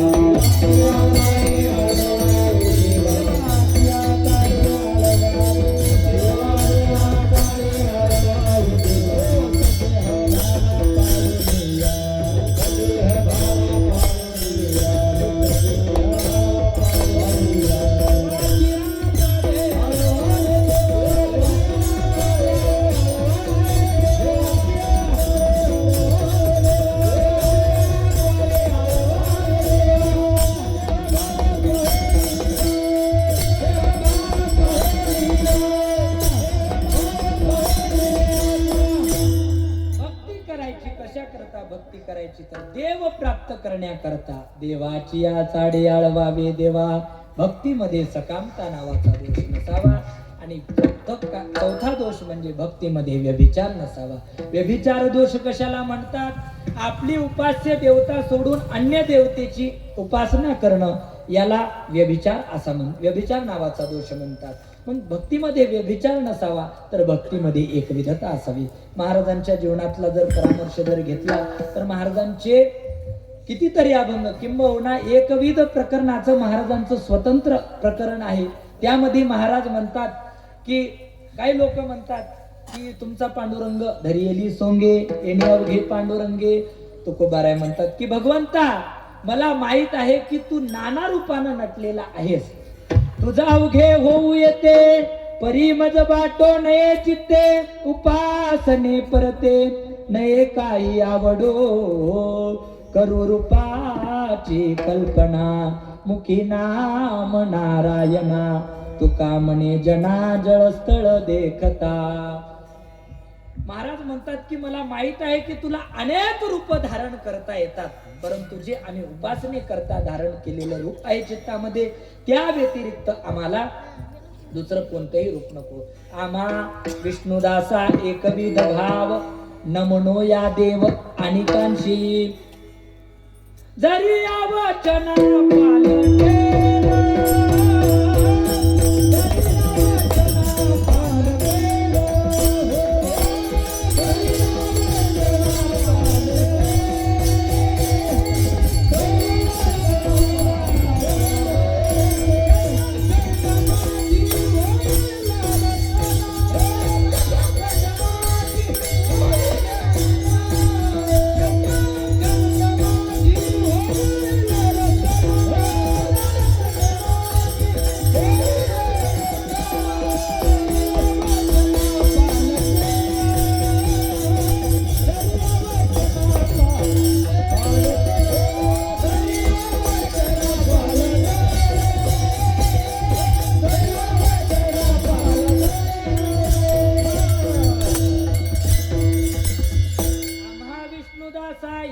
भक्ती करायची तर देव प्राप्त करण्याकरता. देवाची या चाडे आळवावे देवा, भक्तीमध्ये सकामता नावाचा दोष नसावा. आणि चौथा दोष म्हणजे भक्तीमध्ये व्यभिचार नसावा. व्यभिचार दोष कशाला म्हणतात? आपली उपास्य देवता सोडून अन्य देवतेची उपासना करणं याला व्यभिचार नावाचा दोष म्हणतात. पण भक्तीमध्ये व्यभिचार नसावा तर भक्तीमध्ये एकविधता असावी. महाराजांच्या जीवनातला जर परामर्श जर घेतला तर महाराजांचे कितीतरी अभंग, किंबहुना एकविध प्रकरणाचं महाराजांचं स्वतंत्र प्रकरण आहे. त्यामध्ये महाराज म्हणतात की काही लोक म्हणतात की तुमचा पांडुरंग धरियली सोंगे येणे अवघे पांडुरंगे. तुकोबाराय म्हणतात की भगवंता मला माहित आहे की तू नाना रूपानं नटलेला आहेस, तुझा अवघे होऊ येते परी मज बाटो नये चित्ते, उपासने परते नये काही आवडो, करू रूपाची कल्पना मुखी नाम नारायणा, तुका म्हणे जना जळस्थळ देखता. महाराज म्हणतात की मला माहित आहे की तुला अनेक रूप धारण करता येतात, परंतु जे आम्ही उपासने करता धारण केलेलं रूप आहे चित्तामध्ये, त्या व्यतिरिक्त आम्हाला दुसरं कोणतंही रूप नको. आम्हा विष्णुदासा एकविध भाव न म्हणो या देव अनिकांशी. जरी या वचना पालटे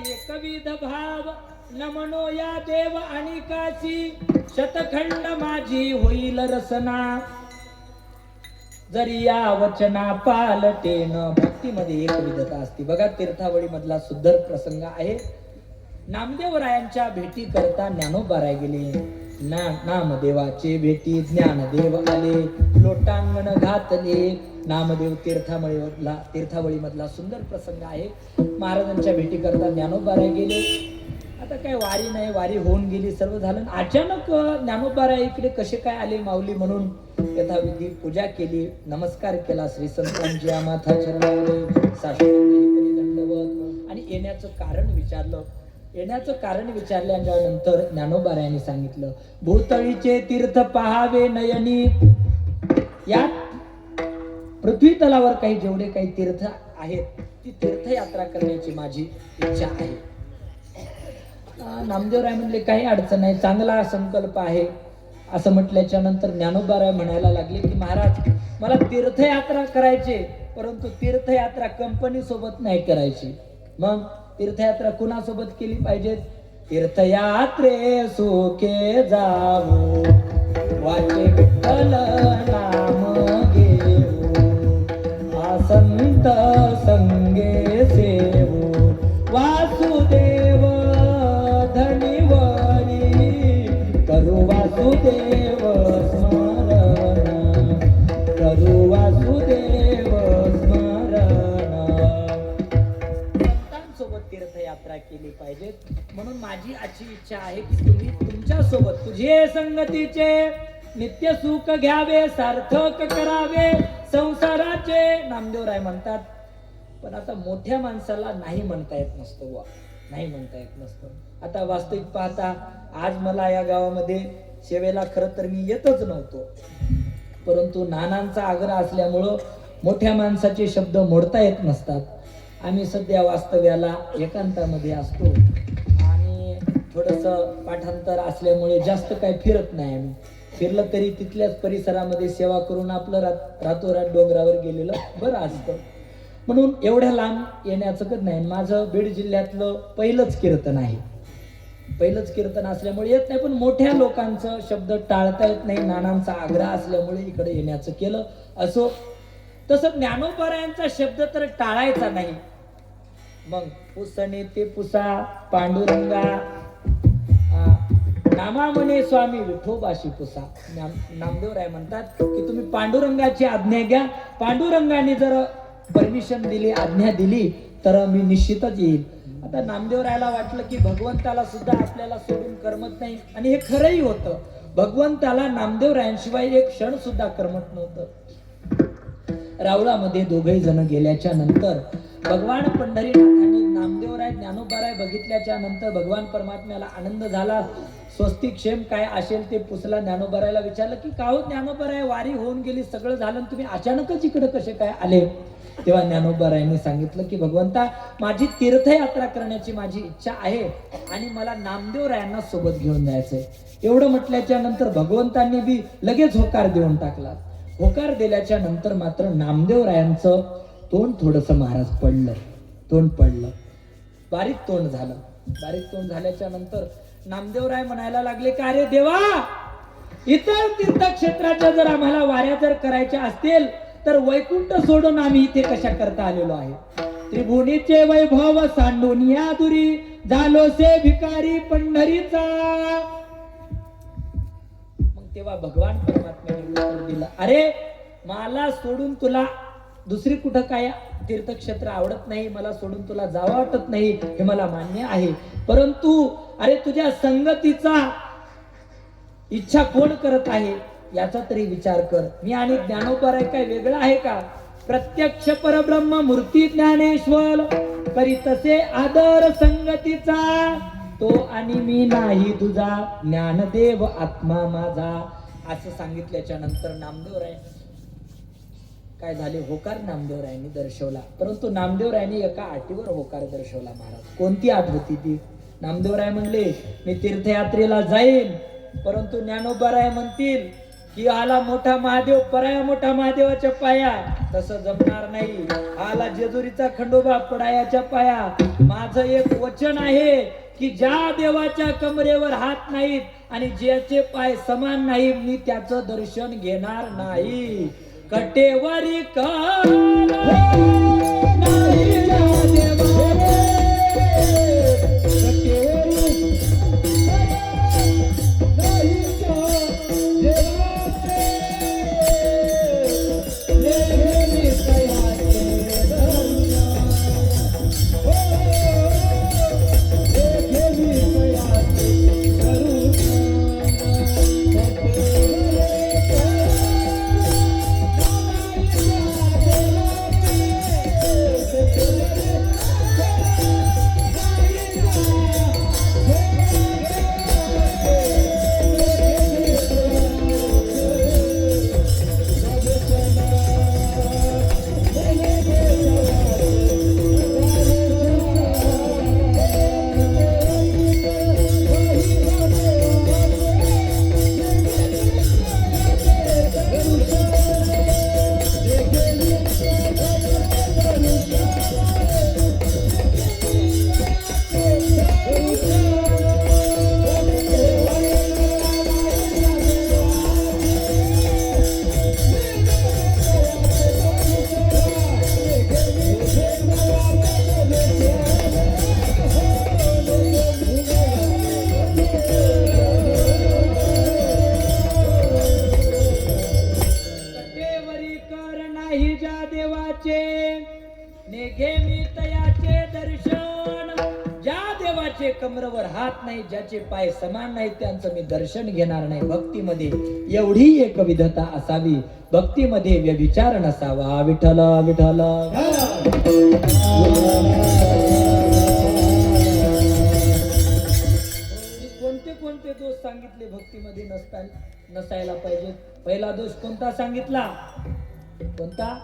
एकविध भाव न म्हणो या देव अनिकाची. शतखंड माझी होईल रसना जरी या वचना पालटेन. भक्तीमध्ये एकविधता असते. बघा तीर्थावळी मधला सुंदर प्रसंग आहे. नामदेवरायांच्या भेटी करता ज्ञानोबा राय गेले. नामदेवाचे भेटी ज्ञानदेव आले. लोटांगण घातले. नामदेव तीर्थावळी मधला सुंदर प्रसंग आहे. महाराजांच्या भेटी करता ज्ञानोबा राय गेले. आता काय वारी नाही, वारी होऊन गेली, सर्व झालं. अचानक ज्ञानोबा राय इकडे कसे काय आले माऊली म्हणून यथाविधी पूजा केली, नमस्कार केला, श्री संतांची माथा चरणावले, साष्टांग दंडवत आणि येण्याचं कारण विचारलं. येण्याचं कारण विचारल्यानंतर ज्ञानोबा रायांनी सांगितलं, भूतळीचे तीर्थ पहावे नयनी. या पृथ्वी तलावर काही जेवढे काही तीर्थ आहेत ती तीर्थयात्रा करण्याची माझी इच्छा आहे. नामदेवराय म्हणले काही अडचण नाही, चांगला संकल्प आहे. असं म्हटल्याच्या नंतर ज्ञानोबा राय म्हणायला लागले की महाराज मला तीर्थयात्रा करायची, परंतु तीर्थयात्रा कंपनी सोबत नाही करायची. मग तीर्थयात्रा कुणासोबत केली पाहिजे? तीर्थयात्रे सुखे जावो वाचे विठ्ठल नाम घेऊ, आसंत संगे सेवू, वासुदेव धनिवरी करू वासुदेव स्मरण, करू वासुदेव स्मरण. संतांसोबत तीर्थयात्रा केली पाहिजे. म्हणून माझी अशी इच्छा आहे की तुम्ही तुमच्या सोबत तुझे संगतीचे नित्य सुख घ्यावे, सार्थक करावे संसाराचे. नामदेवराय म्हणतात पण आता मोठ्या माणसाला नाही म्हणता येत नसतं बुवा, नाही म्हणता येत नसतं. आता वास्तविक पाहता आज मला या गावामध्ये सेवेला खरं तर मी येतच नव्हतो, परंतु नानांचा आग्रह असल्यामुळं मोठ्या माणसाचे शब्द मोडता येत नसतात. आम्ही सध्या वास्तव्याला एकांतामध्ये असतो आणि थोडंसं पाठांतर असल्यामुळे जास्त काही फिरत नाही. आम्ही फिरलं तरी तिथल्याच परिसरामध्ये सेवा करून आपलं रातोरात डोंगरावर गेलेलं बरं असतं. म्हणून एवढ्या लांब येण्याचं कधी नाही. माझं बीड जिल्ह्यातलं पहिलंच कीर्तन आहे. पहिलंच कीर्तन असल्यामुळे येत नाही, पण मोठ्या लोकांचं शब्द टाळता येत नाही. नानांचा आग्रह असल्यामुळे इकडे येण्याचं केलं. असो, तसं ज्ञानोबारायांचा शब्द तर टाळायचा नाही. मग पुसणे ते पुसा पांडुरंगा, नामा म्हणे स्वामी विठोबाशी पुसा. नामदेवराय म्हणतात की तुम्ही पांडुरंगाची आज्ञा घ्या. पांडुरंगाने जर परमिशन दिली, आज्ञा दिली तर मी निश्चितच येईल. आता नामदेवरायला वाटलं की भगवंताला सुद्धा आपल्याला सोडून करमत नाही, आणि हे खरंही होतं. भगवंताला नामदेवरायांशिवाय एक क्षण सुद्धा करमत नव्हतं. रावळामध्ये दोघे जण गेल्याच्या नंतर भगवान पंढरीनाथांनी नामदेवराय ज्ञानोबाराय बघितल्याच्या नंतर भगवान परमात्म्याला आनंद झाला. स्वस्तिक क्षेम काय असेल ते पुसला. ज्ञानोबारायला विचारलं की का हो ज्ञानोबाराय, वारी होऊन गेली, सगळं झालं, तुम्ही अचानकच इकडे कसे काय आले? तेव्हा ज्ञानोबारायांनी सांगितलं की भगवंता, माझी तीर्थयात्रा करण्याची माझी इच्छा आहे आणि मला नामदेवरायांना सोबत घेऊन जायचंय. एवढं म्हटल्याच्या नंतर भगवंतांनी बी लगेच होकार देऊन टाकला. होकार दिल्याच्या नंतर मात्र नामदेवरायांचं तोंड थोडस महाराज पडलं, तोंड पडलं, बारीक तोंड झालं. बारीक तोंड झाल्याच्या नंतर नामदेवराय म्हणायला लागले का अरे देवा, इतर तीर्थक्षेत्राच्या जर आम्हाला वाऱ्या जर करायच्या असतील तर वैकुंठ सोडून आम्ही इथे कशा करता आलेलो आहे? त्रिभुवनीचे वैभव सांडून या दुरी, झालो से भिकारी पंढरीचा. मग तेव्हा भगवान परमात्म्याने उत्तर दिलं, अरे मला सोडून तुला दुसरी कुठं काय तीर्थक्षेत्र आवडत नाही, मला सोडून तुला जावं वाटत नाही, हे मला मान्य आहे. परंतु अरे तुझ्या संगतीचा इच्छा कोण करत आहे याचा तरी विचार कर. मी आणि ज्ञानोबाराय काय वेगळं आहे का? प्रत्यक्ष परब्रह्म मूर्ती ज्ञानेश्वर करी तसे आदर संगतीचा, तो आणि मी नाही तुझा, ज्ञानदेव आत्मा माझा. असं सांगितल्याच्या नंतर नामदेवराय काय झाले, होकार नामदेवरायांनी दर्शवला. परंतु नामदेवरायांनी एका अटीवर होकार दर्शवला महाराज. कोणती अट होती ती? नामदेवराय म्हणले मी तीर्थयात्रेला जाईन, परंतु ज्ञानोबाराय म्हणतील की आला मोठा महादेव पराया मोठा महादेवाच्या पाया, तसं जमणार नाही. आला जेजुरीचा खंडोबा पडायाच्या पाया. माझं एक वचन आहे की ज्या देवाच्या कमरेवर हात नाहीत आणि ज्याचे पाय समान नाही, मी त्याचं दर्शन घेणार नाही. कटेवरी कर नाही जा देवा कमरेवर हात नाही, ज्याचे पाय समान नाही, त्यांचं मी दर्शन घेणार नाही. भक्तीमध्ये एवढी एक विधता असावी, भक्तीमध्ये व्यभिचार नसावा. विठ्ठल विठ्ठल. कोणते कोणते दोष सांगितले भक्तीमध्ये नसायला पाहिजे? पहिला दोष कोणता सांगितला? कोणता?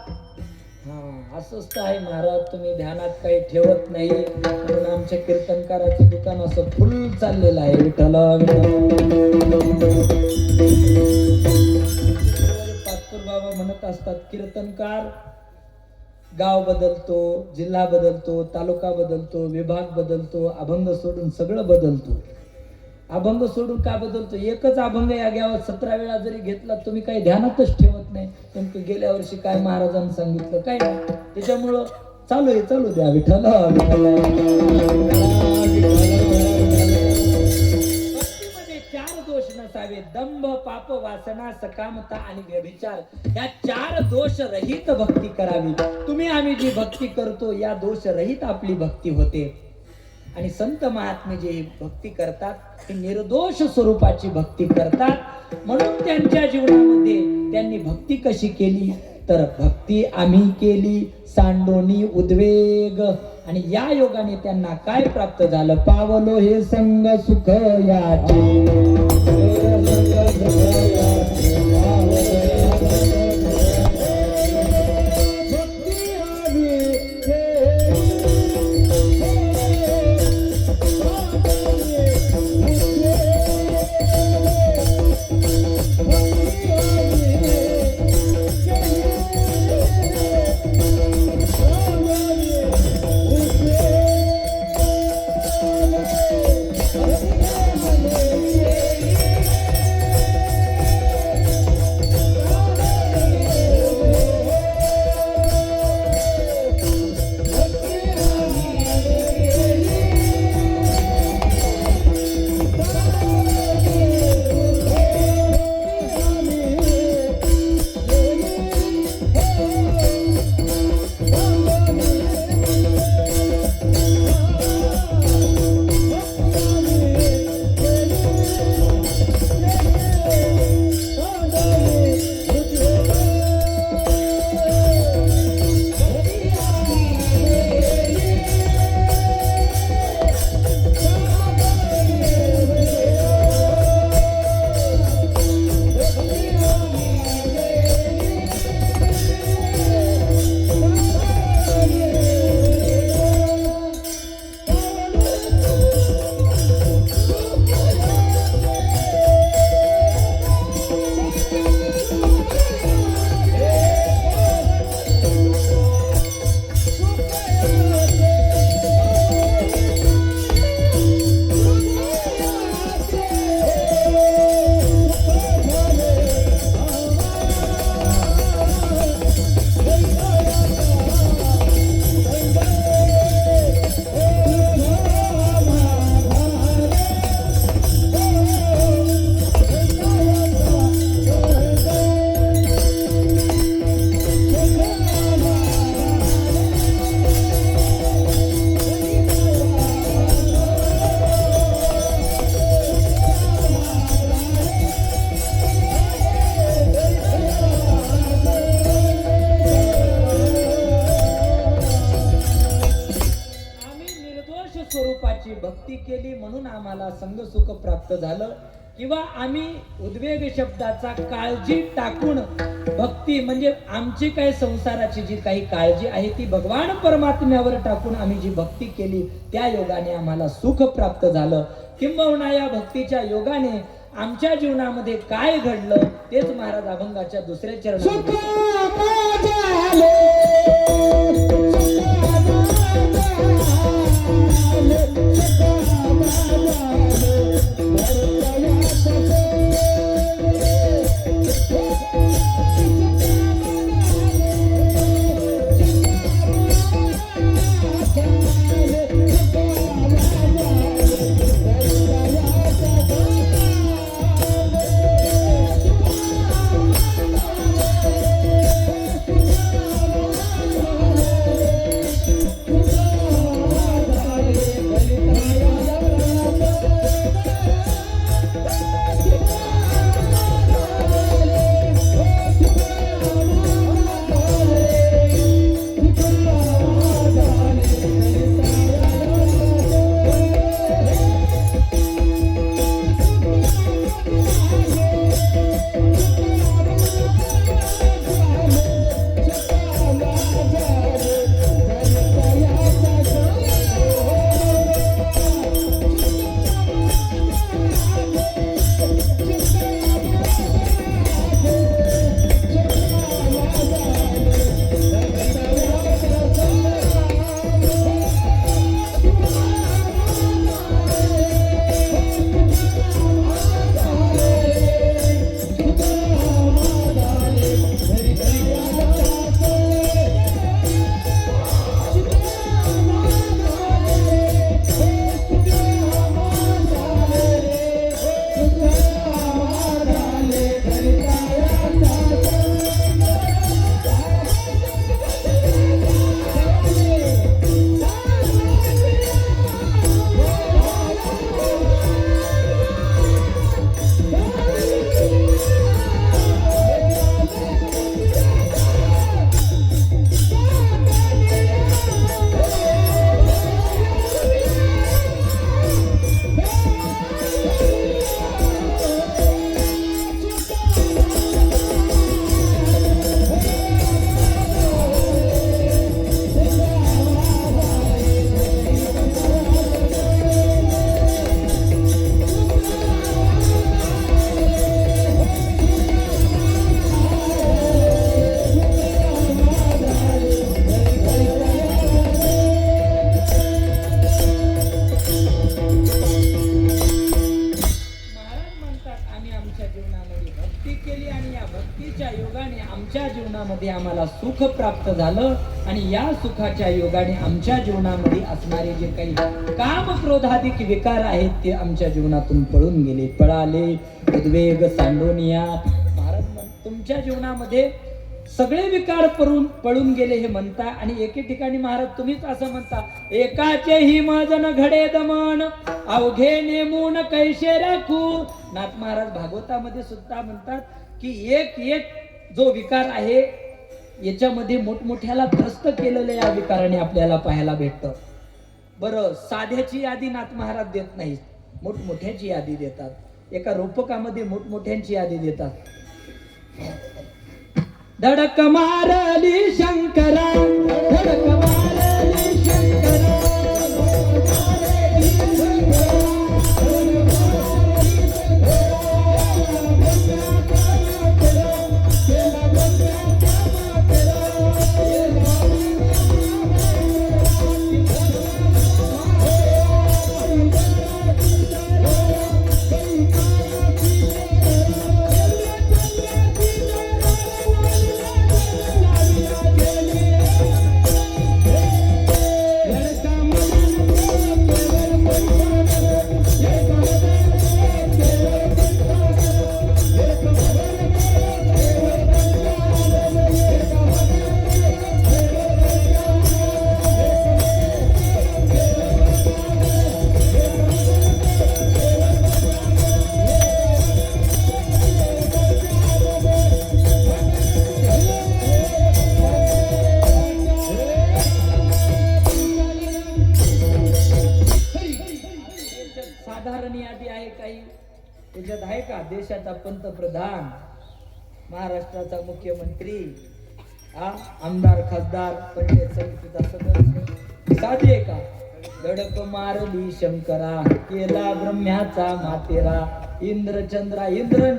अस्वस्थ आहे महाराज, तुम्ही ध्यानात काही ठेवत नाही, म्हणून आमच्या कीर्तनकाराचं दुकान असं फुल चाललेलं आहे. विठ्ठल पाचपूर बाबा म्हणत असतात, कीर्तनकार गाव बदलतो, जिल्हा बदलतो, तालुका बदलतो, विभाग बदलतो, अभंग सोडून सगळं बदलतो. अभंग सोडून का बदलतो? एकच अभंग या गावात 17 वेळा जरी घेतला तुम्ही काही ध्यानातच ठेवत नाही. नेमकं गेल्या वर्षी काय महाराजांनी सांगितलं काय नाही, त्याच्यामुळं चालू द्या. विठ्ठल भक्तीमध्ये 4 दोष नसावे: दंभ, पाप, वासना, सकामता आणि व्यभिचार. या 4 दोष रहित भक्ती करावी. तुम्ही आम्ही जी भक्ती करतो या दोष रहित आपली भक्ती होते. आणि संत महात्मे जे भक्ती करतात ते निर्दोष स्वरूपाची भक्ती करतात. म्हणून त्यांच्या जीवनामध्ये त्यांनी भक्ती कशी केली तर भक्ती आम्ही केली सांडोनी उद्वेग, आणि या योगाने त्यांना काय प्राप्त झालं? पावलो हे संग सुख याचे, स्वरूपाची भक्ती केली म्हणून आम्हाला संग सुख प्राप्त झालं, किंवा आम्ही उद्वेग शब्दाचा काळजी टाकून भक्ती म्हणजे आमची काही संसाराची जी काही काळजी आहे ती भगवान परमात्म्यावर टाकून आम्ही जी भक्ती केली त्या योगाने आम्हाला सुख प्राप्त झालं. किंबहुना या भक्तीच्या योगाने आमच्या जीवनामध्ये काय घडलं तेच महाराज अभंगाच्या दुसऱ्या चरणात सुख प्राप्त झालं आणि या सुखाच्या योगाने आमच्या जीवनामध्ये असणारे जे काही काम क्रोधाधिक विकार आहेत ते आमच्या जीवनातून पळून गेले, पळाले उद्वेग सांडोनिया. महाराज तुमच्या जीवनामध्ये सगळे विकार पळून गेले हे म्हणता आणि एके ठिकाणी महाराज तुम्हीच असं म्हणता, एकाचे ही मजन घडे दमन अवघे नेमून कैसे राखू. नाथ महाराज भागवतामध्ये सुद्धा म्हणतात की एक एक जो विकार आहे याच्यामध्ये मोठमोठ्याला त्रस्त केलेलं या विकाराने आपल्याला पाहायला भेटतं. बरं, साध्याची यादी नाथ महाराज देत नाहीत, मोठमोठ्याची यादी देतात. एका रूपकामध्ये मोठमोठ्यांची यादी देतात. धडक मारली शंकरा, धडक मारली शंकरा, साधारण यादी आहे काही त्याच्यात आहे का? देशाचा पंतप्रधान, महाराष्ट्राचा मुख्यमंत्री, आमदार, खासदार, पंचायत समितीचा सदस्य, साधी आहे का? धडक मारली शंकरा, केला ब्रह्म्याचा मातेरा, इंद्रचंद्रा, इंद्रन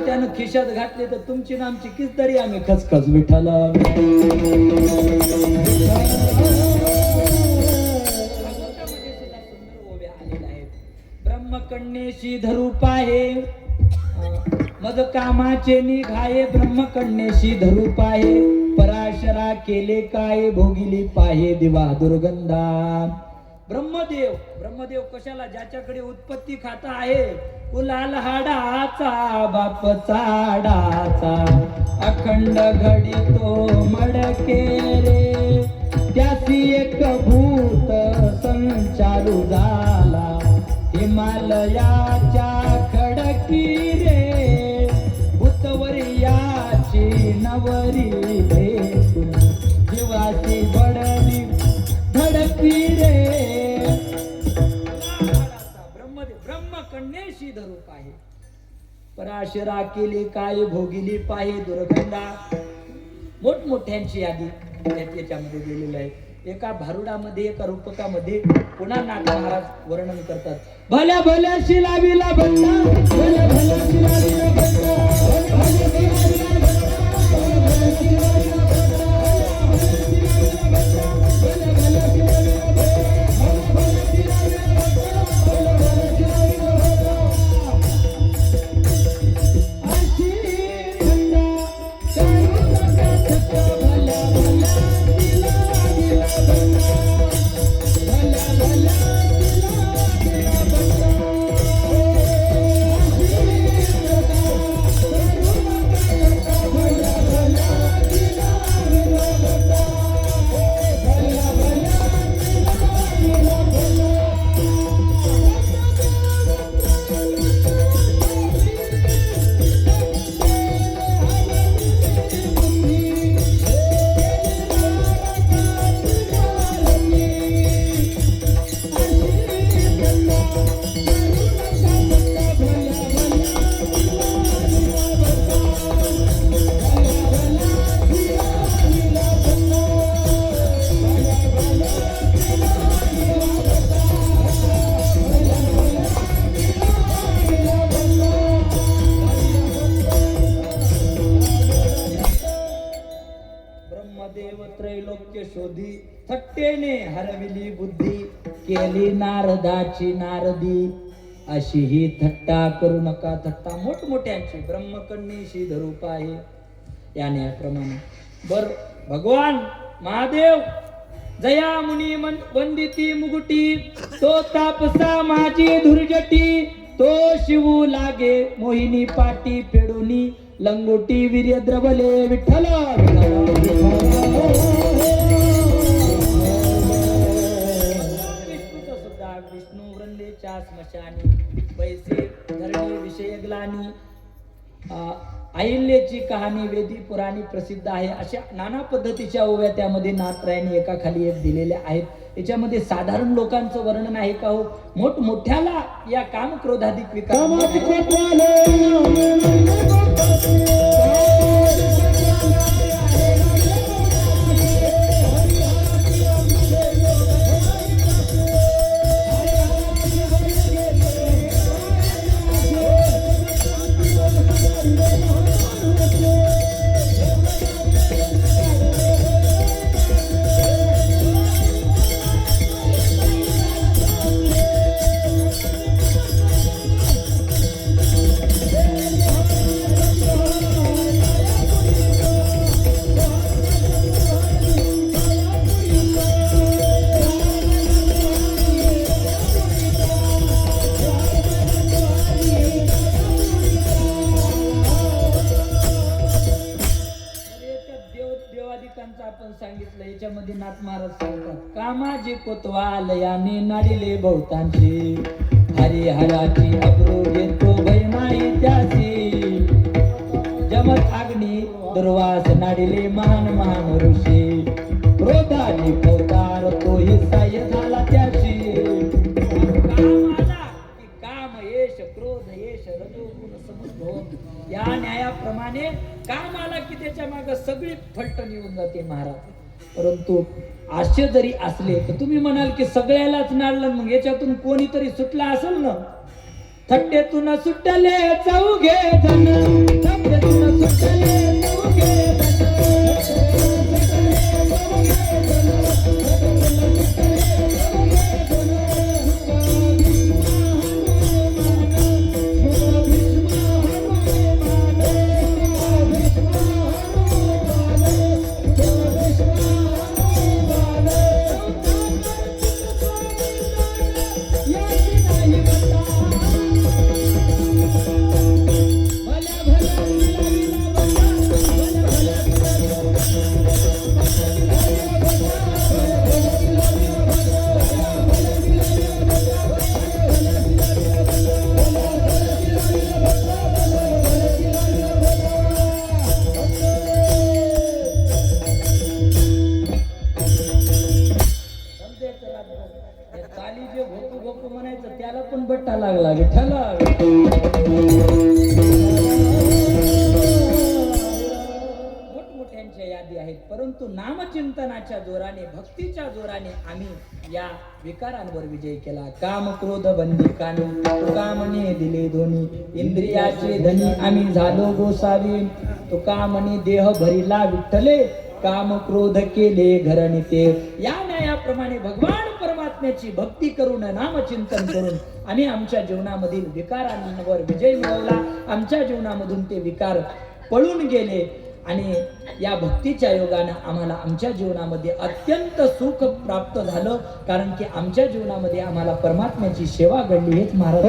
त्यानं खिशात घातले तर तुमची नामची किस तरी आम्ही खसखस विठ्ठल. ब्रह्मकन्येशी धरू पाहे मद कामाचे निघाये, ब्रह्मकन्येशी धरू पाहे पराशरा केले काय भोगिली पाहे दिवा दुर्गंधा. ब्रह्मदेव कशाला? ज्याच्याकडे उत्पत्ती खाता आहे, कुलाल हाडाचा बाप चाडाचा, अखंड घडी तो मडके रे, त्यासी एक भूत संचारू झाला, हिमालयाच्या खडकी रे, भूतवरियाची नवरी भेटून जीवाची बडली धडकी रे. ब्रह्मकन्येशी धरू पाहे पराशरा केली काय भोगिली पाहे दुर्गंधा. मोठमोठ्यांची यादी याच्यामध्ये दिलेली आहे. एका भारुडामध्ये, एका रूपकामध्ये पुन्हा नाथ महाराज वर्णन करतात. भल्या भल्या शिलाविला बंदा, भल्या भल्या शिलाविला बंदा, भल्या भल्या शिलाविला शोधी, थट्टेने हरविली बुद्धी, केली नारदाची नारदी, अशी ही थट्टा करू नका थट्टा. मोठमोठ्यांची ब्रह्मकन्येशी धरू पाहे याने प्रमाणे. बर भगवान महादेव जया मुनी वंदिती मुगुटी, तो तापसा माझी धुरजटी, तो शिवू लागे मोहिनी पाटी फेडूनी लंगोटी वीर्य द्रवले विठ्ठल विष्णूचं सुद्धा विष्णू वृंदेच्या स्मशानी पैसे धरणी विषय ग्लानी अहिल्याची कहाणी वेदी पुराणी प्रसिद्ध आहे. अशा नाना पद्धतीच्या ओव्या त्यामध्ये नाथरायांनी एका खाली एक दिलेल्या आहेत. याच्यामध्ये साधारण लोकांचं वर्णन आहे का हो, मोठमोठ्याला या काम क्रोधाधिक विकार आपण सांगितलं. याच्यामध्ये नाथ महाराज सांगतात, कामाजी कोतवाल याने नाडिले बहुतांची, हरिहराची अब्रू घेतो भय नाही त्याची, जमत अग्नी दुर्वास नाडिले महान महान ऋषी, क्रोधाने अवतार तोही साह्य झाला त्याशी. काम आला की काम येश क्रोध येश रजोगुण समुद्भव या न्यायाप्रमाणे काम आला की त्याच्या मागे सगळी फलटण येऊन जाते महाराज. परंतु आशय जरी असले तर तुम्ही म्हणाल की सगळ्यालाच नाडलं, मग याच्यातून कोणीतरी सुटला असेल ना. थट्टेतून सुटले चौघे जण, थट्टेतून सुटले चौघे म्हणायचं त्याला पण बट्टा लागला विठ्ठला. मोठमोठ्यांच्या यादी आहेत, परंतु नामचिंतनाच्या जोराने भक्तीच्या जोराने आम्ही या विकारांवर विजय केला. काम क्रोध बंदी कानी, तुकामने दिले दोन्ही, इंद्रियाचे धनी आम्ही झालो गोसावी, तुकामने देह भरिला विठ्ठले, काम क्रोध केले घरणिते. या न्यायाप्रमाणे भगवान परमात्म्याची भक्ती करून नामचिंतन करून आम्ही आमच्या जीवनामधील विकारांवर विजय मिळवला. आमच्या जीवनामधून ते विकार पळून गेले आणि या भक्तीच्या योगानं आम्हाला आमच्या जीवनामध्ये अत्यंत सुख प्राप्त झालं. कारण की आमच्या जीवनामध्ये आम्हाला परमात्म्याची सेवा घडली. हेच महाराज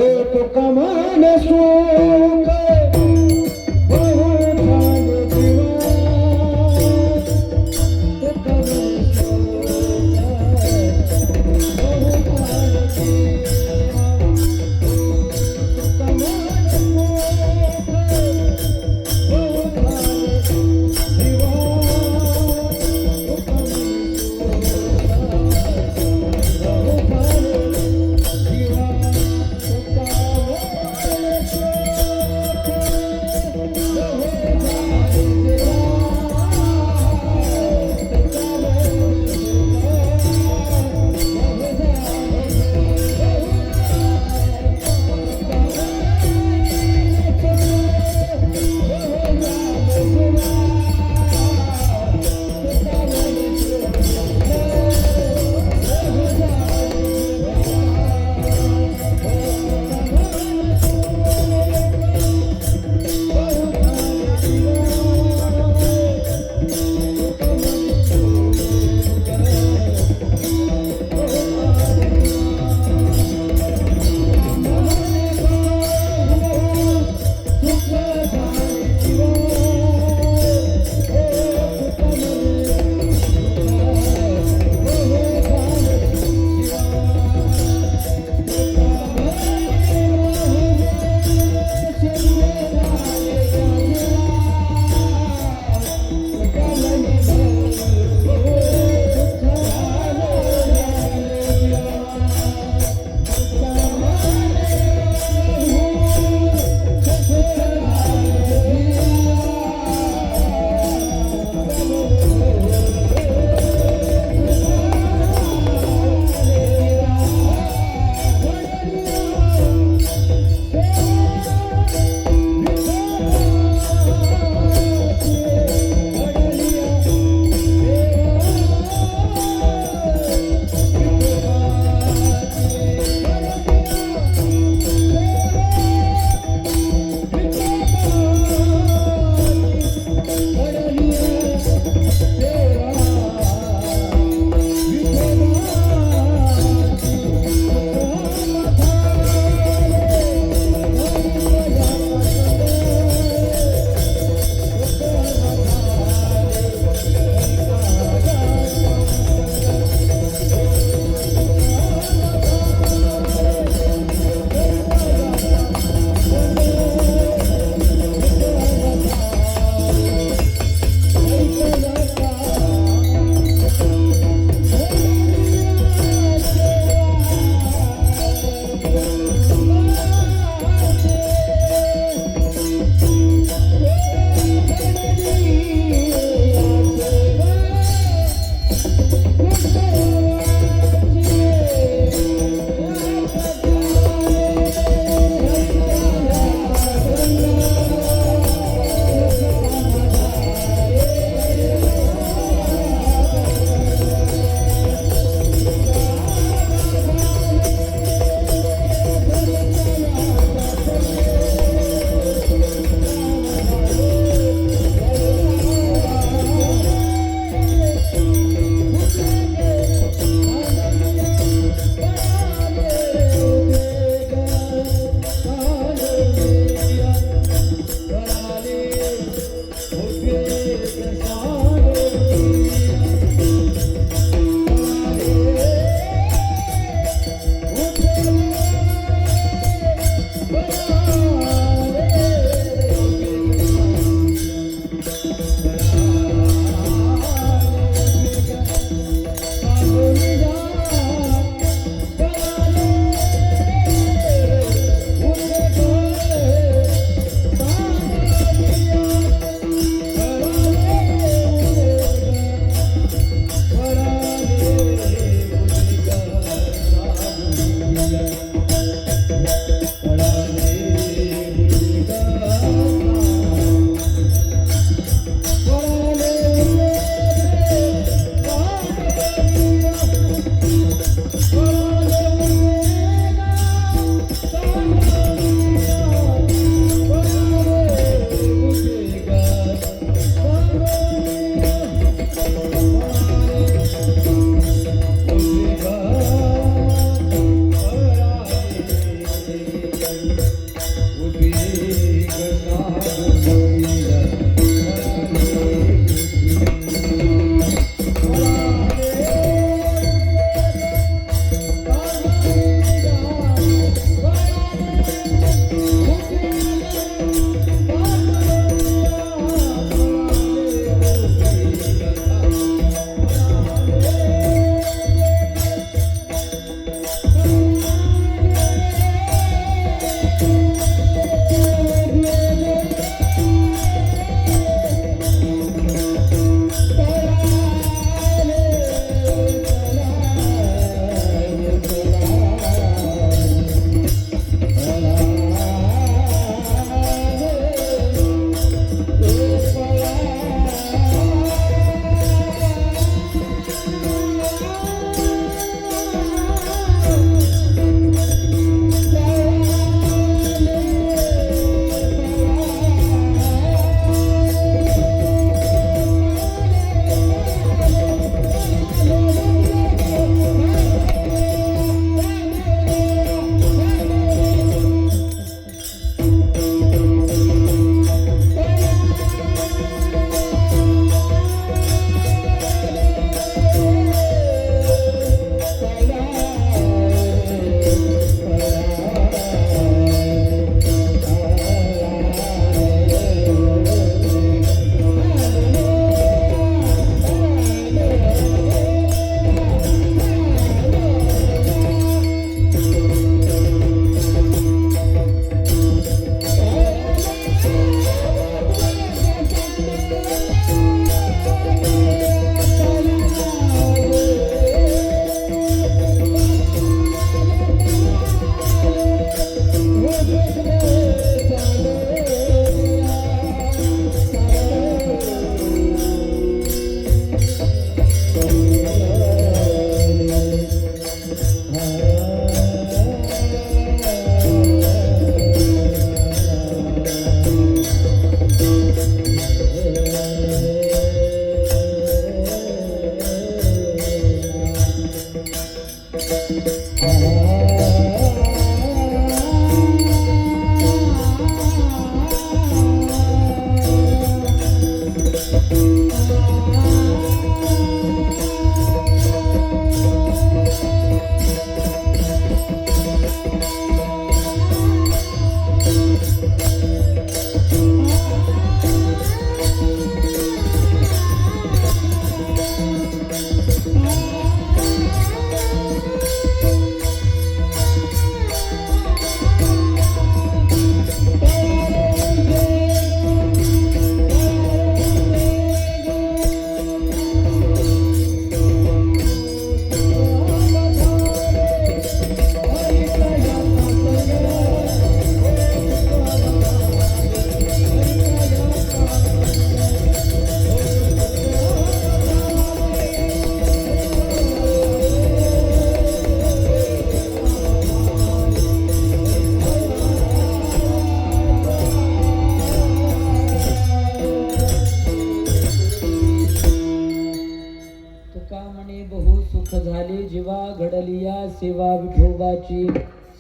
तुका म्हणे बहु सुख झाले जीवा घडली या सेवा विठोबाची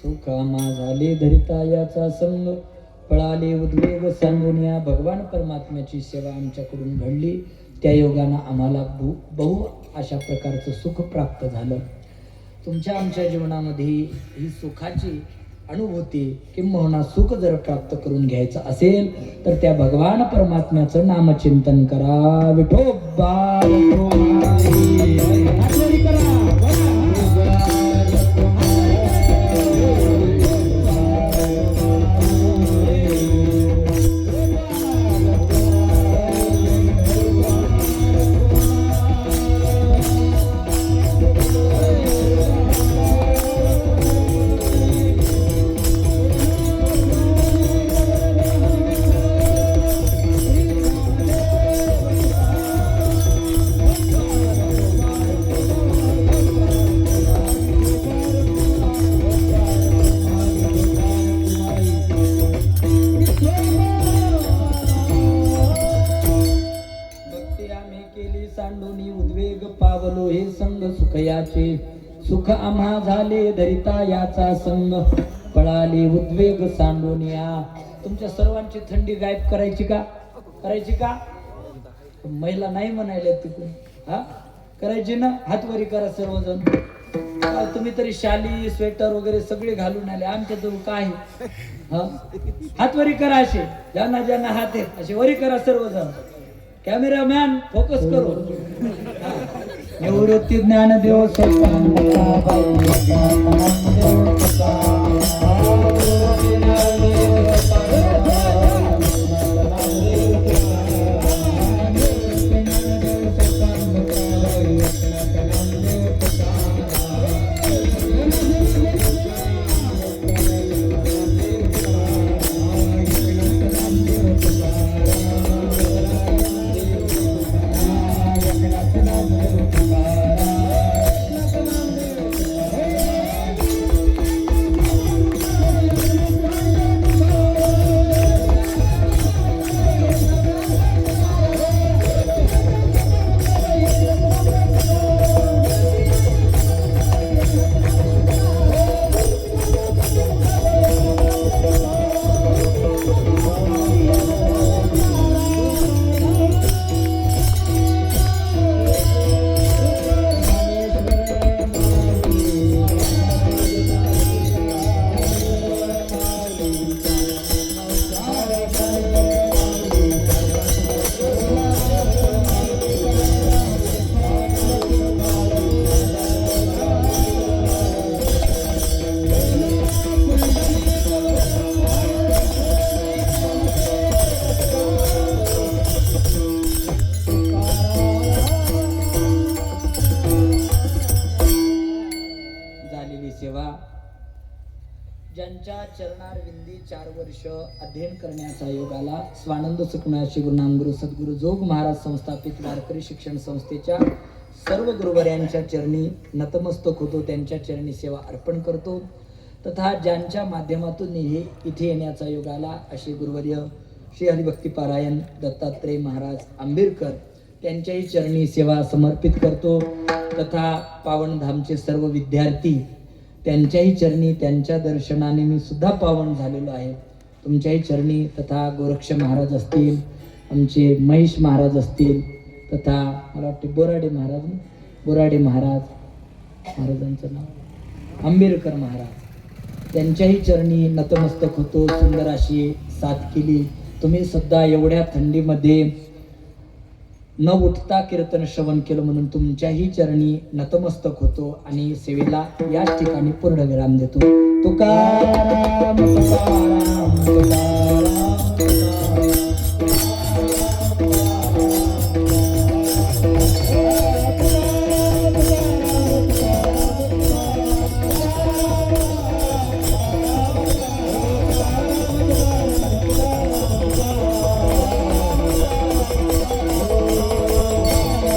सुखामा झाले धरिता याचा संग पळाले उद्वेग सांगून या भगवान परमात्म्याची सेवा आमच्याकडून घडली त्या योगानं आम्हाला बहु अशा प्रकारचं सुख प्राप्त झालं. तुमच्या आमच्या जीवनामध्ये ही सुखाची अनुभूती किंबहुना सुख जर प्राप्त करून घ्यायचं असेल तर त्या भगवान परमात्म्याचं नामचिंतन करा. विठोबा आठवणी करा. सांडूनी उद्वेग पावलो हे संग सुखयाचे सुख आम्हा झाले धरिता याचा संग पळाले उद्वेग सांडूनिया. तुमच्या सर्वांची थंडी गायब करायची का महिला नाही म्हणायला तिकडून हा करायची ना. हातवरी करा सर्वजण. तुम्ही तरी शाली स्वेटर वगैरे सगळे घालून आले आमच्या जवळ काय हातवरी करा असे ज्यांना ज्यांना हात आहेत असे वरी करा सर्वजण. कॅमेरामॅन फोकस करू. निवृत्ती ज्ञानदेव ज्यांच्या चरणार विंदी 4 वर्ष अध्ययन करण्याचा योग आला स्वानंद सुखनाशी गुरुनामगुरु सद्गुरु जोग महाराज संस्थापित वारकरी शिक्षण संस्थेच्या सर्व गुरुवर्यांच्या चरणी नतमस्तक होतो. त्यांच्या चरणी सेवा अर्पण करतो. तथा ज्यांच्या माध्यमातून इथे येण्याचा योग आला असे गुरुवर्य श्री हरिभक्तीपारायण दत्तात्रय महाराज आंबेडकर त्यांच्याही चरणी सेवा समर्पित करतो. तथा पावनधामचे सर्व विद्यार्थी, त्यांच्याही चरणी, त्यांच्या दर्शनाने मी सुद्धा पावन झालेलो आहे. तुमच्याही चरणी तथा गोरक्ष महाराज असतील, आमचे महेश महाराज असतील, तथा मला वाटते बोराडे महाराजांचं नाव आंबेडकर महाराज, त्यांच्याही चरणी नतमस्तक होतो. सुंदर अशी साथ केली तुम्ही सुद्धा. एवढ्या थंडीमध्ये न उठता कीर्तन श्रवण केलं म्हणून तुमच्याही चरणी नतमस्तक होतो आणि सेवेला याच ठिकाणी पूर्ण विराम देतो. तुकाराम तुकाराम तुकाराम.